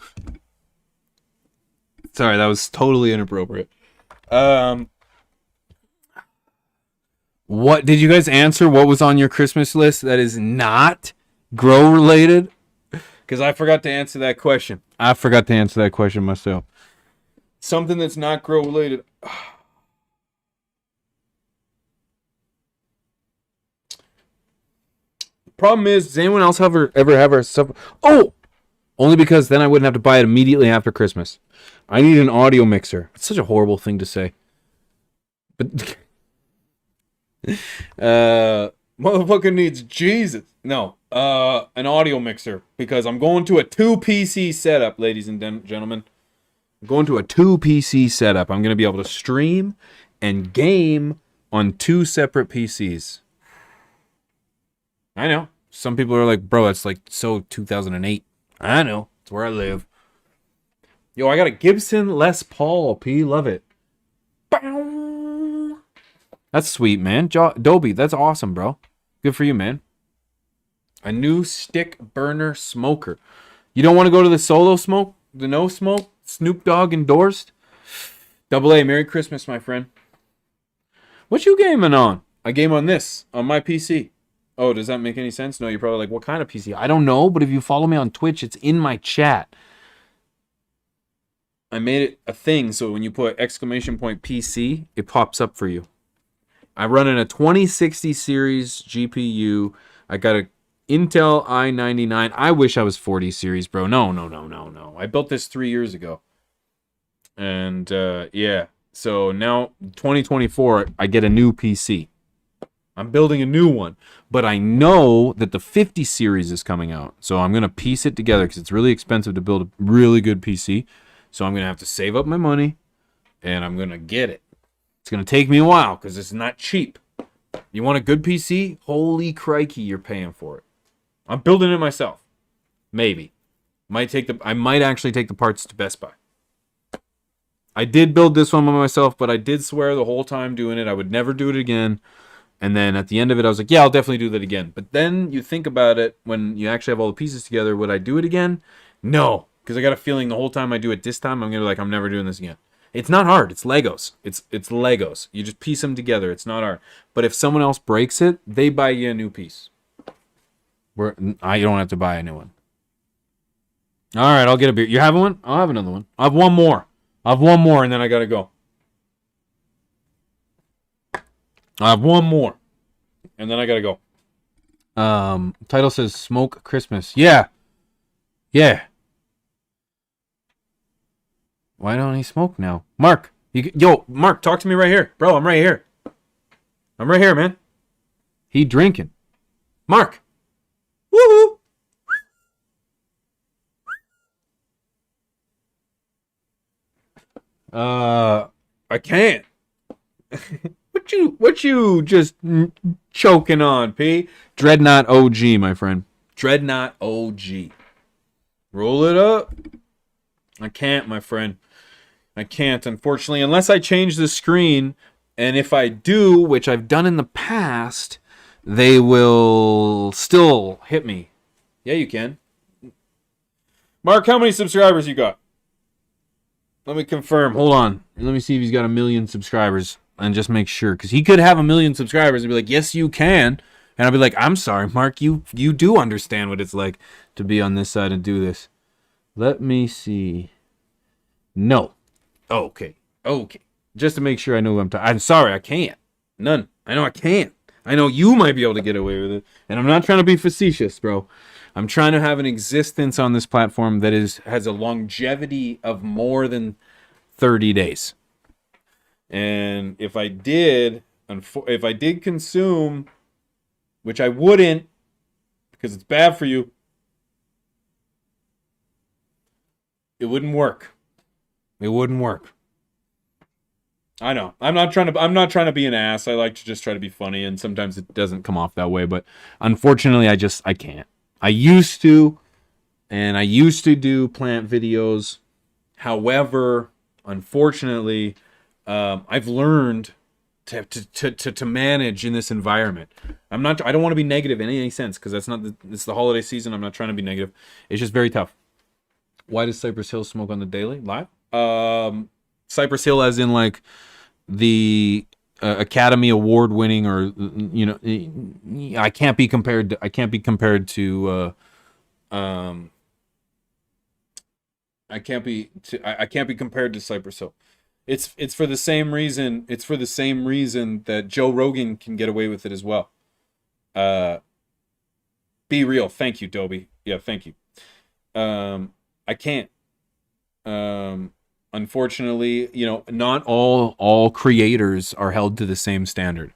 Sorry, that was totally inappropriate. What did you guys answer? What was on your Christmas list that is not grow related? Because I forgot to answer that question. I forgot to answer that question myself. Something that's not grow related. Problem is, does anyone else ever have our stuff? Oh! Only because then I wouldn't have to buy it immediately after Christmas. I need an audio mixer. It's such a horrible thing to say. But motherfucker needs Jesus. No, an audio mixer because I'm going to a 2 PC setup, ladies and gentlemen. I'm going to a 2 PC setup. I'm going to be able to stream and game on 2 separate PCs. I know. Some people are like, bro, that's like so 2008. I know. It's where I live. Yo, I got a Gibson Les Paul. P, love it. Bow. That's sweet, man. Dobie, that's awesome, bro. Good for you, man. A new stick burner smoker. You don't want to go to the solo smoke? The no smoke? Snoop Dogg endorsed? Double A, Merry Christmas, my friend. What you gaming on? I game on this, on my PC. Oh, does that make any sense? No, you're probably like, what kind of PC? I don't know, but if you follow me on Twitch, it's in my chat. I made it a thing, so when you put exclamation point PC, it pops up for you. I run in a 2060 series GPU. I got a Intel i99. I wish I was 40 series, bro. No. I built this 3 years ago. And, yeah. So now, 2024, I get a new PC. I'm building a new one. But I know that the 50 series is coming out. So I'm going to piece it together because it's really expensive to build a really good PC. So I'm going to have to save up my money. And I'm going to get it. It's going to take me a while because it's not cheap. You want a good PC? Holy crikey, you're paying for it. I'm building it myself. Maybe. I might actually take the parts to Best Buy. I did build this one by myself, but I did swear the whole time doing it I would never do it again. And then at the end of it, I was like, yeah, I'll definitely do that again. But then you think about it, when you actually have all the pieces together, would I do it again? No. Because I got a feeling the whole time I do it this time, I'm going to be like, I'm never doing this again. It's not hard. It's Legos. It's Legos. You just piece them together. It's not hard. But if someone else breaks it, they buy you a new piece. I don't have to buy a new one. All right, I'll get a beer. You have one? I'll have another one. I have one more. And then I got to go. I have one more. And then I got to go. Title says Smoke Christmas. Yeah. Why don't he smoke now? Mark. Mark, talk to me right here. Bro, I'm right here. I'm right here, man. He drinking. Mark. Woohoo. I can't. What What you just choking on, P? Dreadnought OG, my friend. Dreadnought OG. Roll it up. I can't, my friend. I can't, unfortunately, unless I change the screen. And if I do, which I've done in the past, they will still hit me. Yeah, you can. Mark, how many subscribers you got? Let me confirm. Hold on. Let me see if he's got 1 million subscribers and just make sure. Because he could have 1 million subscribers and be like, yes, you can. And I'll be like, I'm sorry, Mark. You do understand what it's like to be on this side and do this. Let me see. No. Okay. Just to make sure I know who I'm sorry, I can't. None. I know I can't. I know you might be able to get away with it. And I'm not trying to be facetious, bro. I'm trying to have an existence on this platform that has a longevity of more than 30 days. And if I did consume, which I wouldn't, because it's bad for you, it wouldn't work. It wouldn't work. I know. I'm not trying to be an ass. I like to just try to be funny, and sometimes it doesn't come off that way, but unfortunately I can't. I used to do plant videos. However, unfortunately, I've learned to manage in this environment. I don't want to be negative in any sense, because it's the holiday season. I'm not trying to be negative. It's just very tough. Why does Cypress Hill smoke on the daily live? Cypress Hill, as in like the Academy Award winning, or I can't be compared to Cypress Hill. It's for the same reason. It's for the same reason that Joe Rogan can get away with it as well. Be real. Thank you, Dobie. Yeah, thank you. I can't. Unfortunately, not all creators are held to the same standard.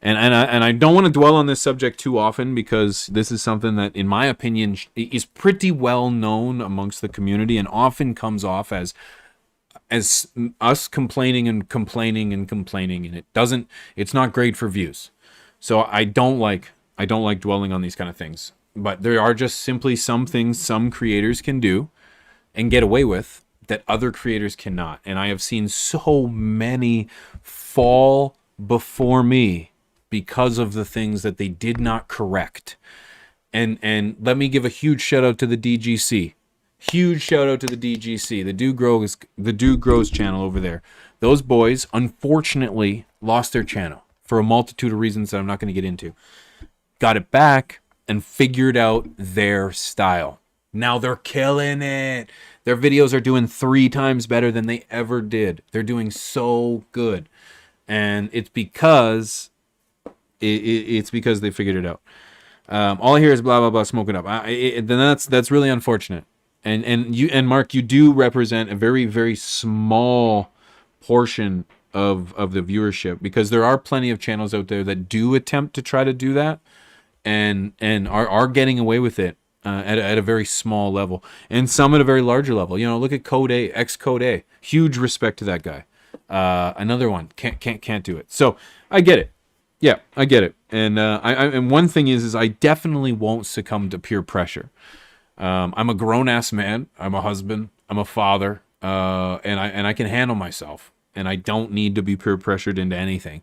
And I don't want to dwell on this subject too often, because this is something that, in my opinion, is pretty well known amongst the community, and often comes off as us complaining, and it's not great for views. So I don't like dwelling on these kind of things. But there are just simply some things some creators can do and get away with that other creators cannot. And I have seen so many fall before me because of the things that they did not correct. And let me give a huge shout out to the DGC. Huge shout out to the DGC, the Dude Grows channel over there. Those boys unfortunately lost their channel for a multitude of reasons that I'm not going to get into. Got it back and figured out their style. Now they're killing it. Their videos are doing 3 times better than they ever did. They're doing so good. And it's because they figured it out. All I hear is blah blah blah, smoke it up. Then that's really unfortunate. And Mark, you do represent a very, very small portion of the viewership, because there are plenty of channels out there that do attempt to try to do that, and are getting away with it at a very small level, and some at a very larger level. Look at Code A, Code A. Huge respect to that guy. Another one can't do it. So I get it. Yeah, I get it. And and one thing is I definitely won't succumb to peer pressure. I'm a grown ass man. I'm a husband. I'm a father. And I can handle myself, and I don't need to be peer pressured into anything.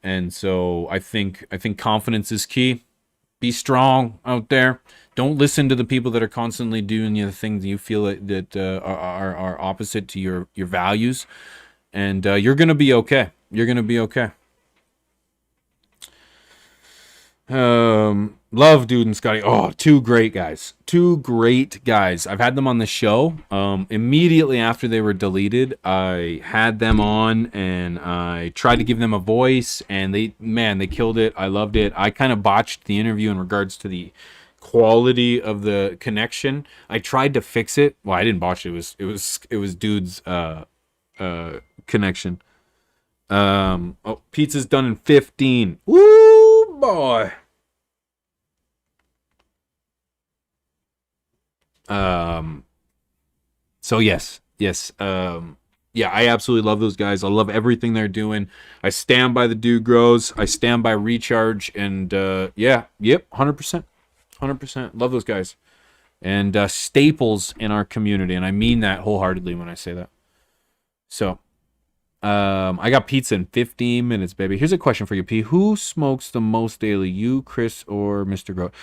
And so I think confidence is key. Be strong out there. Don't listen to the people that are constantly doing the things you feel that are opposite to your values, and you're gonna be okay. You're gonna be okay. Love Dude and Scotty. Oh, 2 great guys. 2 great guys. I've had them on the show. Immediately after they were deleted, I had them on and I tried to give them a voice, and they killed it. I loved it. I kind of botched the interview in regards to the quality of the connection. I tried to fix it. Well, I didn't botch it. It was Dude's connection. Pizza's done in 15. Woo boy. So yes. Yeah, I absolutely love those guys. I love everything they're doing. I stand by the Dude Grows. I stand by Recharge, and yeah, yep, 100%, 100%. Love those guys, and staples in our community, and I mean that wholeheartedly when I say that. So, I got pizza in 15 minutes, baby. Here's a question for you, P. Who smokes the most daily, you, Chris, or Mr. Grote?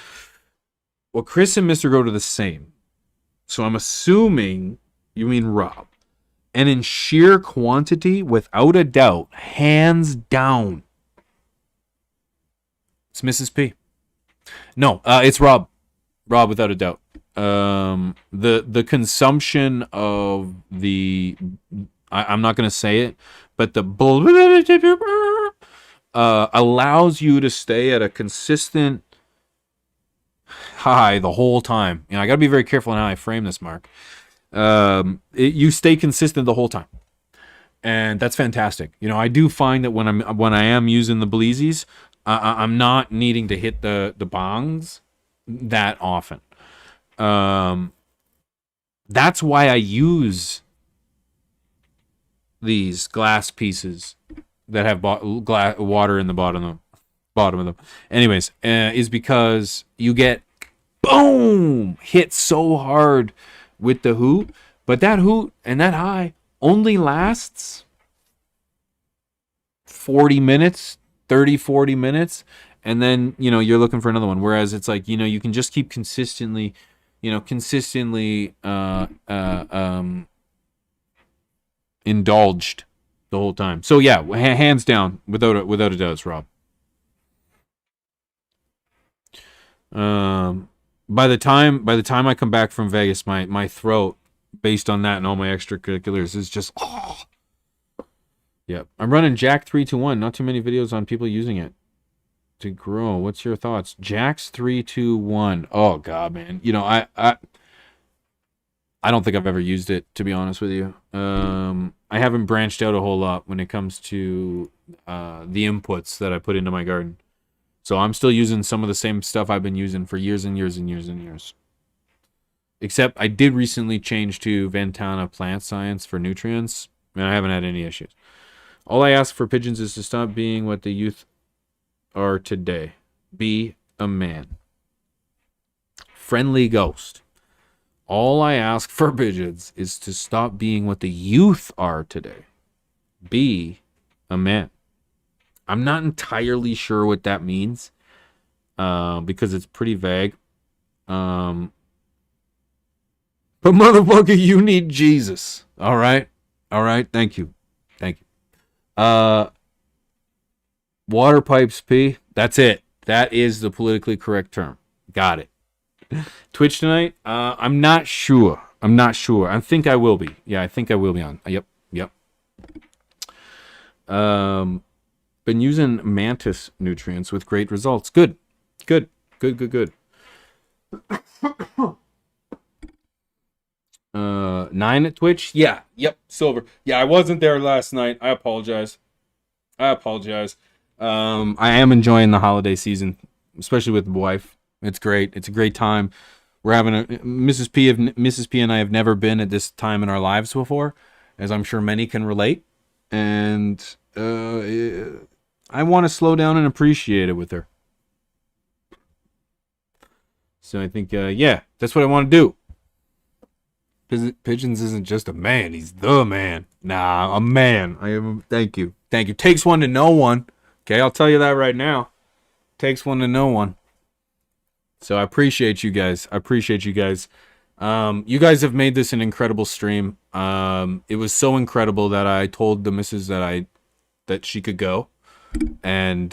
Well, Chris and Mr. Grote are the same, so I'm assuming you mean Rob. And in sheer quantity, without a doubt, hands down, it's Mrs. P. No, it's Rob. Rob, without a doubt. The consumption of the I'm not gonna say it, but the allows you to stay at a consistent high the whole time. You know, I gotta be very careful on how I frame this, Mark. You stay consistent the whole time, and that's fantastic. You know, I do find that when I am using the bleezies, I'm not needing to hit the bongs that often. That's why I use these glass pieces that have water in the bottom of them. Anyways, is because you get boom hit so hard with the hoot, but that hoot and that high only lasts 40 minutes, 30, 40 minutes, and then, you know, you're looking for another one. Whereas it's like, you know, you can just keep consistently indulged the whole time. So yeah, hands down, without a doubt, it's Rob. By the time I come back from Vegas, my throat, based on that and all my extracurriculars, is just Yep. I'm running Jack 321. Not too many videos on people using it to grow. What's your thoughts? Jack's 321. Oh god, man. You know, I don't think I've ever used it, to be honest with you. I haven't branched out a whole lot when it comes to the inputs that I put into my garden. So I'm still using some of the same stuff I've been using for years and years and years and years. Except I did recently change to Ventana Plant Science for nutrients, and I haven't had any issues. All I ask for pigeons is to stop being what the youth are today. Be a man. Friendly ghost. All I ask for pigeons is to stop being what the youth are today. Be a man. I'm not entirely sure what that means because it's pretty vague. But motherfucker, you need Jesus. All right? All right? Thank you. Thank you. Water pipes, P. That's it. That is the politically correct term. Got it. Twitch tonight? I'm not sure. I think I will be. Yeah, I think I will be on. Yep. Been using Mantis nutrients with great results. Good. 9 at Twitch? Yeah. Yep. Silver. Yeah, I wasn't there last night. I apologize. I am enjoying the holiday season, especially with the wife. It's great. It's a great time. We're having Mrs. P and I have never been at this time in our lives before, as I'm sure many can relate. And I want to slow down and appreciate it with her. So I think, yeah, that's what I want to do. Pigeons isn't just a man; he's the man. Nah, a man. I am. Thank you. Takes one to know one. Okay, I'll tell you that right now. Takes one to know one. So I appreciate you guys. You guys have made this an incredible stream. It was so incredible that I told the missus that she could go, and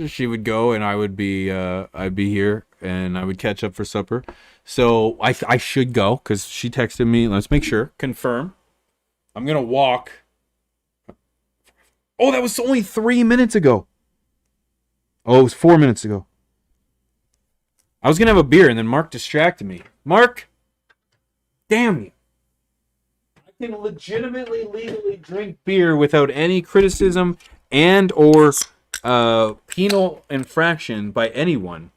she would go, and I'd be here, and I would catch up for supper. So I should go because she texted me. Let's make sure, confirm. I'm gonna walk. Oh, that was only 3 minutes ago. Oh, it was 4 minutes ago. I was going to have a beer, and then Mark distracted me. Mark, damn you. I can legitimately, legally drink beer without any criticism and or penal infraction by anyone.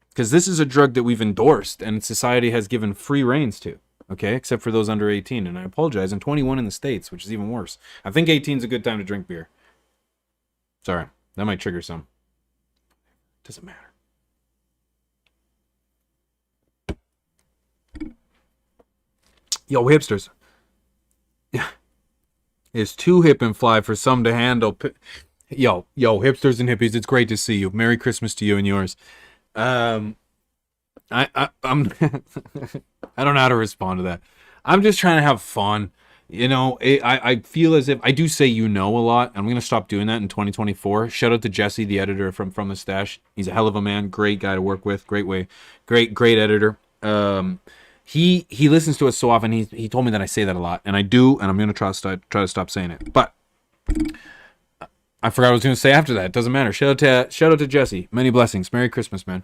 Because this is a drug that we've endorsed and society has given free reins to. okay, except for those under 18. And I apologize, and 21 in the States, which is even worse. I think 18 is a good time to drink beer. Sorry, that might trigger some. Doesn't matter. Yo, hipsters. Yeah. It's too hip and fly for some to handle. Yo, hipsters and hippies, it's great to see you. Merry Christmas to you and yours. I'm I don't know how to respond to that. I'm just trying to have fun. You know, I feel as if I do say a lot. I'm gonna stop doing that in 2024. Shout out to Jesse, the editor from the Stash. He's a hell of a man, great guy to work with, great editor. He listens to us so often. He told me that I say that a lot, and I do, and I'm gonna try to stop saying it. But I forgot what I was gonna say after that. It doesn't matter. Shout out to Jesse. Many blessings. Merry Christmas, man.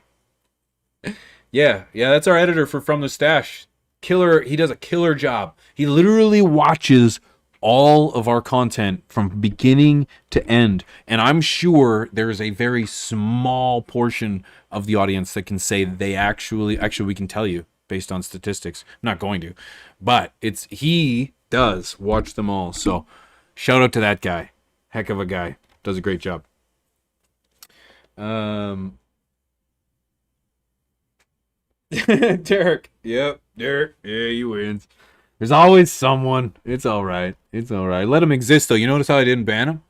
Yeah, that's our editor from the Stash. Killer. He does a killer job. He literally watches all of our content from beginning to end, and I'm sure there's a very small portion of the audience that can say they actually we can tell you based on statistics. I'm not going to, but he does watch them all. So shout out to that guy. Heck of a guy. Does a great job. Derek. Yep. Derek. Yeah, he wins. There's always someone. It's all right. Let him exist, though. You notice how I didn't ban him?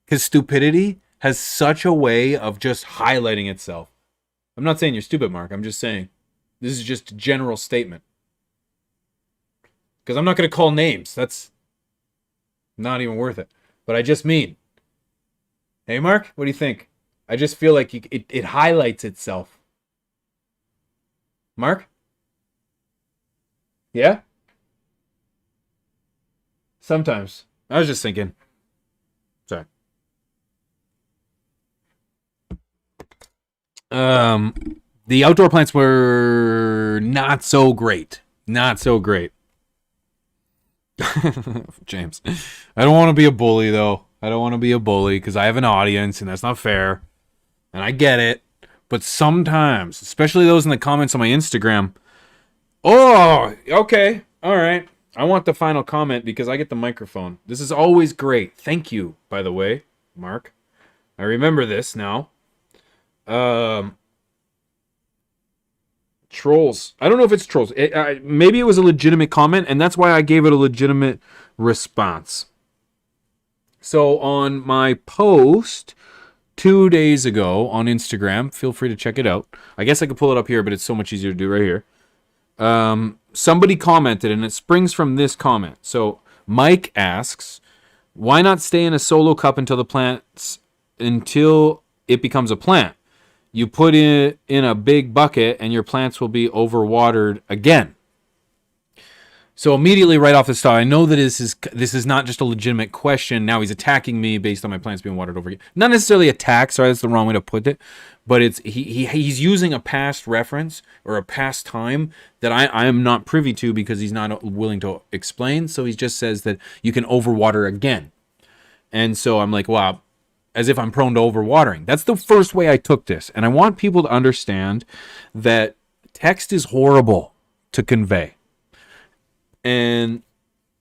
Because stupidity has such a way of just highlighting itself. I'm not saying you're stupid, Mark. I'm just saying this is just a general statement. Because I'm not going to call names. That's not even worth it. But I just mean. Hey, Mark, what do you think? I just feel like it highlights itself. Mark? Yeah? Sometimes. I was just thinking. Sorry. The outdoor plants were not so great. James. I don't want to be a bully, though. I don't want to be a bully because I have an audience and that's not fair. And I get it. But sometimes, especially those in the comments on my Instagram, oh, okay, all right. I want the final comment because I get the microphone. This is always great. Thank you, by the way, Mark. I remember this now. Trolls. I don't know if it's trolls. Maybe it was a legitimate comment, and that's why I gave it a legitimate response. So on my post 2 days ago on Instagram, feel free to check it out. I guess I could pull it up here, but it's so much easier to do right here. Somebody commented, and it springs from this comment. So Mike asks, why not stay in a solo cup until it becomes a plant? You put it in a big bucket and your plants will be overwatered again. So immediately right off the start, I know that this is not just a legitimate question. Now he's attacking me based on my plants being watered over again. Not necessarily attack, sorry, that's the wrong way to put it. But he's using a past reference or a past time that I am not privy to because he's not willing to explain. So he just says that you can overwater again. And so I'm like, wow, as if I'm prone to overwatering. That's the first way I took this. And I want people to understand that text is horrible to convey. And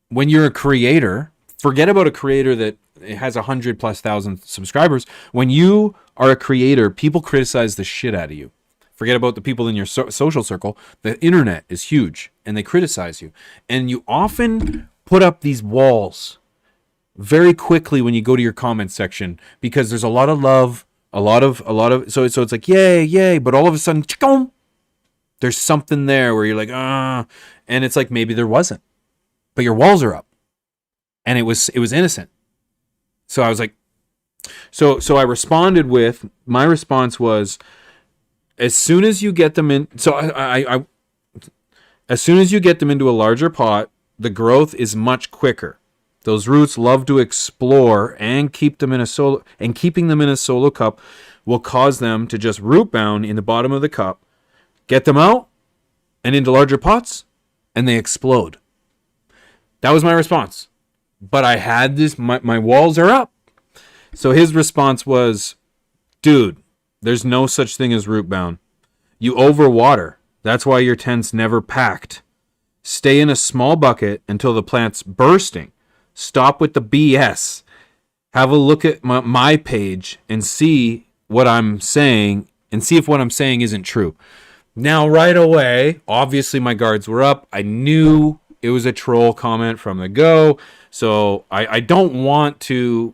when you're a creator, forget about a creator that has 100,000+ subscribers. When you are a creator, people criticize the shit out of you. Forget about the people in your social circle. The internet is huge, and they criticize you. And you often put up these walls very quickly when you go to your comment section because there's a lot of love, a lot of. So it's like yay, but all of a sudden, there's something there where you're like and it's like maybe there wasn't, but your walls are up, and it was innocent. So I was like, so I responded with, my response was, as soon as you get them in, so I as soon as you get them into a larger pot, the growth is much quicker. Those roots love to explore, and keeping them in a solo cup will cause them to just root bound in the bottom of the cup, get them out and into larger pots, and they explode. That was my response. But I had this, my walls are up. So his response was, dude, there's no such thing as root bound. You overwater. That's why your tent's never packed. Stay in a small bucket until the plant's bursting. Stop with the BS. Have a look at my page and see what I'm saying and see if what I'm saying isn't true. Now, right away, obviously my guards were up. I knew it was a troll comment from the go. So I just don't want to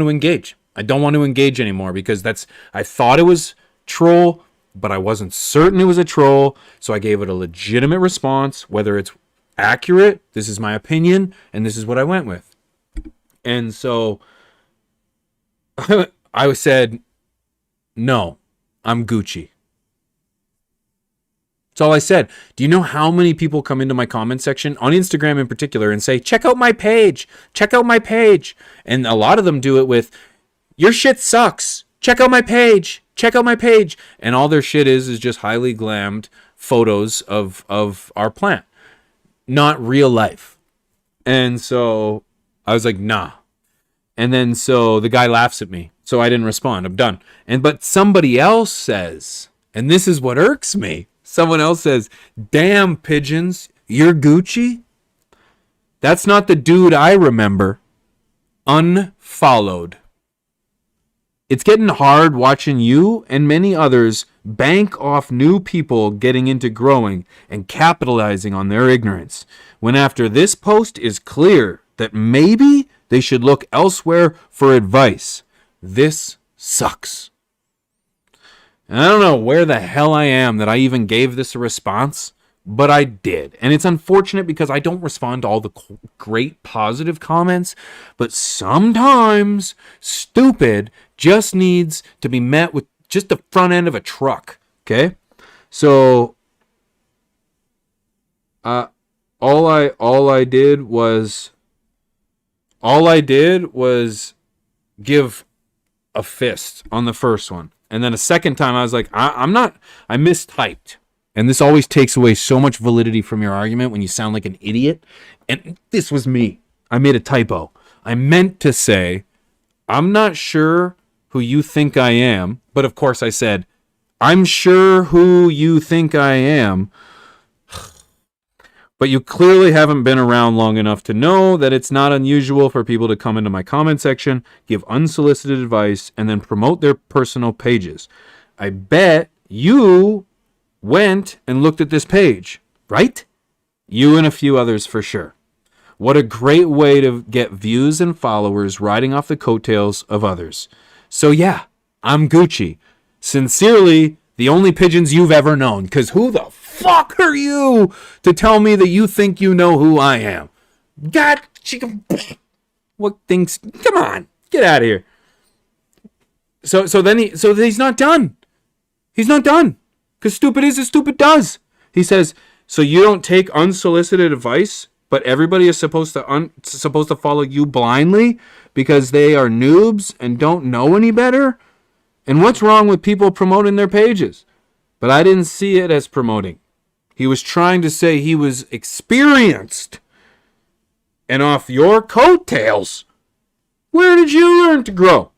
engage. I don't want to engage anymore because I thought it was troll, but I wasn't certain it was a troll. So I gave it a legitimate response, whether it's accurate, this is my opinion, and this is what I went with. And so I said, no, I'm Gucci. That's all I said. Do you know how many people come into my comment section, on Instagram in particular, and say, check out my page, check out my page. And a lot of them do it with, your shit sucks. Check out my page, check out my page. And all their shit is just highly glammed photos of our plant, not real life. And so I was like, nah. And then so the guy laughs at me. So I didn't respond. I'm done. But somebody else says, and this is what irks me. Someone else says, damn, Pigeons, you're Gucci? That's not the dude I remember. Unfollowed. It's getting hard watching you and many others bank off new people getting into growing and capitalizing on their ignorance, when after this post is clear that maybe they should look elsewhere for advice. This sucks. And I don't know where the hell I am that I even gave this a response, but I did. And it's unfortunate because I don't respond to all the great positive comments, but sometimes stupid just needs to be met with just the front end of a truck. Okay? So all I did was give a fist on the first one. And then a second time I was like, I mistyped. And this always takes away so much validity from your argument when you sound like an idiot. And this was me. I made a typo. I meant to say, I'm not sure who you think I am. But of course I said, I'm sure who you think I am. But you clearly haven't been around long enough to know that it's not unusual for people to come into my comment section, give unsolicited advice, and then promote their personal pages. I bet you went and looked at this page, right? You and a few others for sure. What a great way to get views and followers riding off the coattails of others. So yeah, I'm Gucci. Sincerely, the only Pigeons you've ever known, because who the fuck are you to tell me that you think you know who I am? God, what things? Come on, get out of here. So then he's not done. He's not done, because stupid is as stupid does. He says, so you don't take unsolicited advice, but everybody is supposed to follow you blindly because they are noobs and don't know any better. And what's wrong with people promoting their pages? But I didn't see it as promoting. He was trying to say he was experienced. And off your coattails, where did you learn to grow?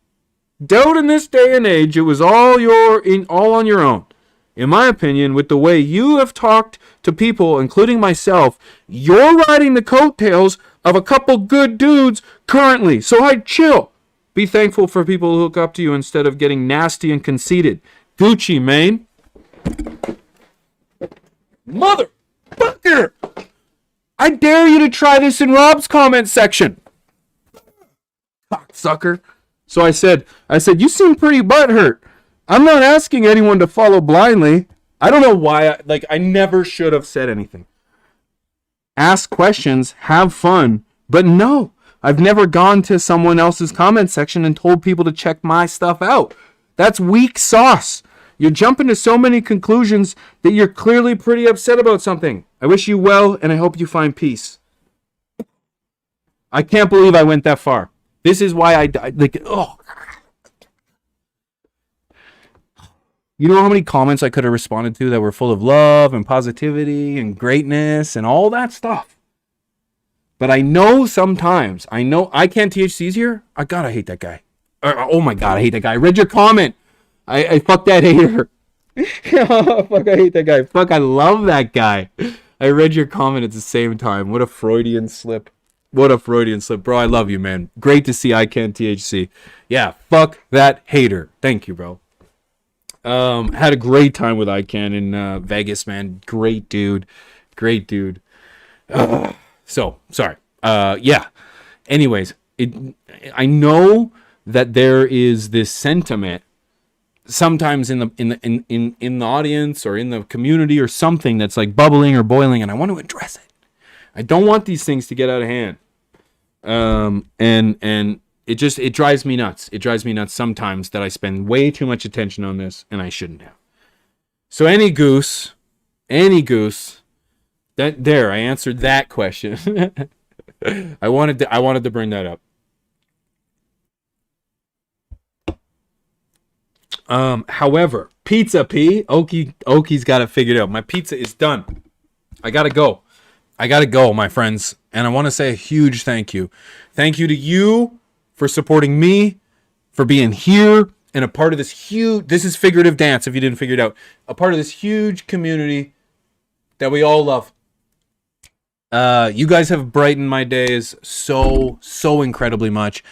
Doubt in this day and age, it was all on your own. In my opinion, with the way you have talked to people, including myself, you're riding the coattails of a couple good dudes currently. So I'd chill. Be thankful for people who look up to you instead of getting nasty and conceited. Gucci, man. Motherfucker! I dare you to try this in Rob's comment section. Cocksucker. So I said, you seem pretty butthurt. I'm not asking anyone to follow blindly. I don't know why. I never should have said anything. Ask questions, have fun, but no. I've never gone to someone else's comment section and told people to check my stuff out. That's weak sauce. You're jumping to so many conclusions that you're clearly pretty upset about something. I wish you well, and I hope you find peace. I can't believe I went that far. This is why I died. You know how many comments I could have responded to that were full of love and positivity and greatness and all that stuff. But I know sometimes, I can't THC's here. I hate that guy. Oh my God, I hate that guy. I read your comment. I fuck that hater. Oh, fuck, I hate that guy. Fuck, I love that guy. I read your comment at the same time. What a Freudian slip. What a Freudian slip. Bro, I love you, man. Great to see I Can THC. Yeah, fuck that hater. Thank you, bro. Had a great time with ICANN in Vegas, man. Great dude. Great dude. So, sorry. Yeah. Anyways, I know that there is this sentiment sometimes in the audience or in the community or something that's like bubbling or boiling, and I want to address it. I don't want these things to get out of hand. And it drives me nuts. It drives me nuts sometimes that I spend way too much attention on this and I shouldn't have. So any goose, that there, I answered that question. I wanted to bring that up. However, Pizza P, Oki's got it figured out. My pizza is done. I gotta go, my friends. And I want to say a huge thank you. Thank you to you for supporting me, for being here and a part of this is figurative dance if you didn't figure it out. A part of this huge community that we all love. You guys have brightened my days so incredibly much.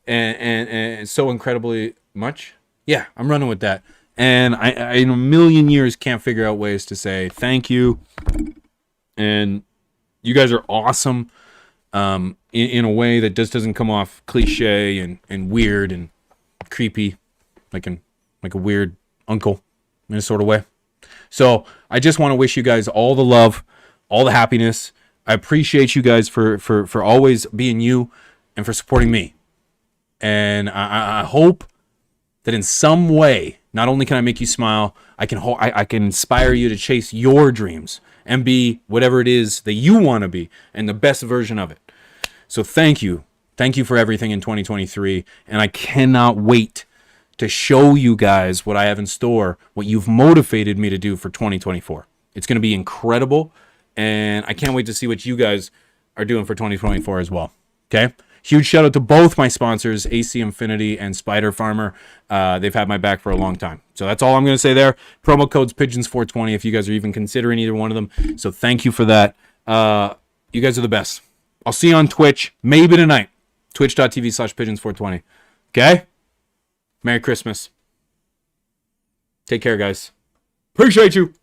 And so incredibly much. Yeah, I'm running with that. And I in a million years can't figure out ways to say thank you. And you guys are awesome in a way that just doesn't come off cliche and weird and creepy, like a weird uncle in a sort of way. So I just want to wish you guys all the love, all the happiness. I appreciate you guys for always being you and for supporting me. And I hope that in some way, not only can I make you smile, I can inspire you to chase your dreams and be whatever it is that you want to be and the best version of it. So thank you. Thank you for everything in 2023. And I cannot wait to show you guys what I have in store, what you've motivated me to do for 2024. It's going to be incredible. And I can't wait to see what you guys are doing for 2024 as well. Okay? Huge shout out to both my sponsors, AC Infinity and Spider Farmer. They've had my back for a long time. So that's all I'm going to say there. Promo code's Pigeons420 if you guys are even considering either one of them. So thank you for that. You guys are the best. I'll see you on Twitch, maybe tonight. Twitch.tv/Pigeons420. Okay? Merry Christmas. Take care, guys. Appreciate you.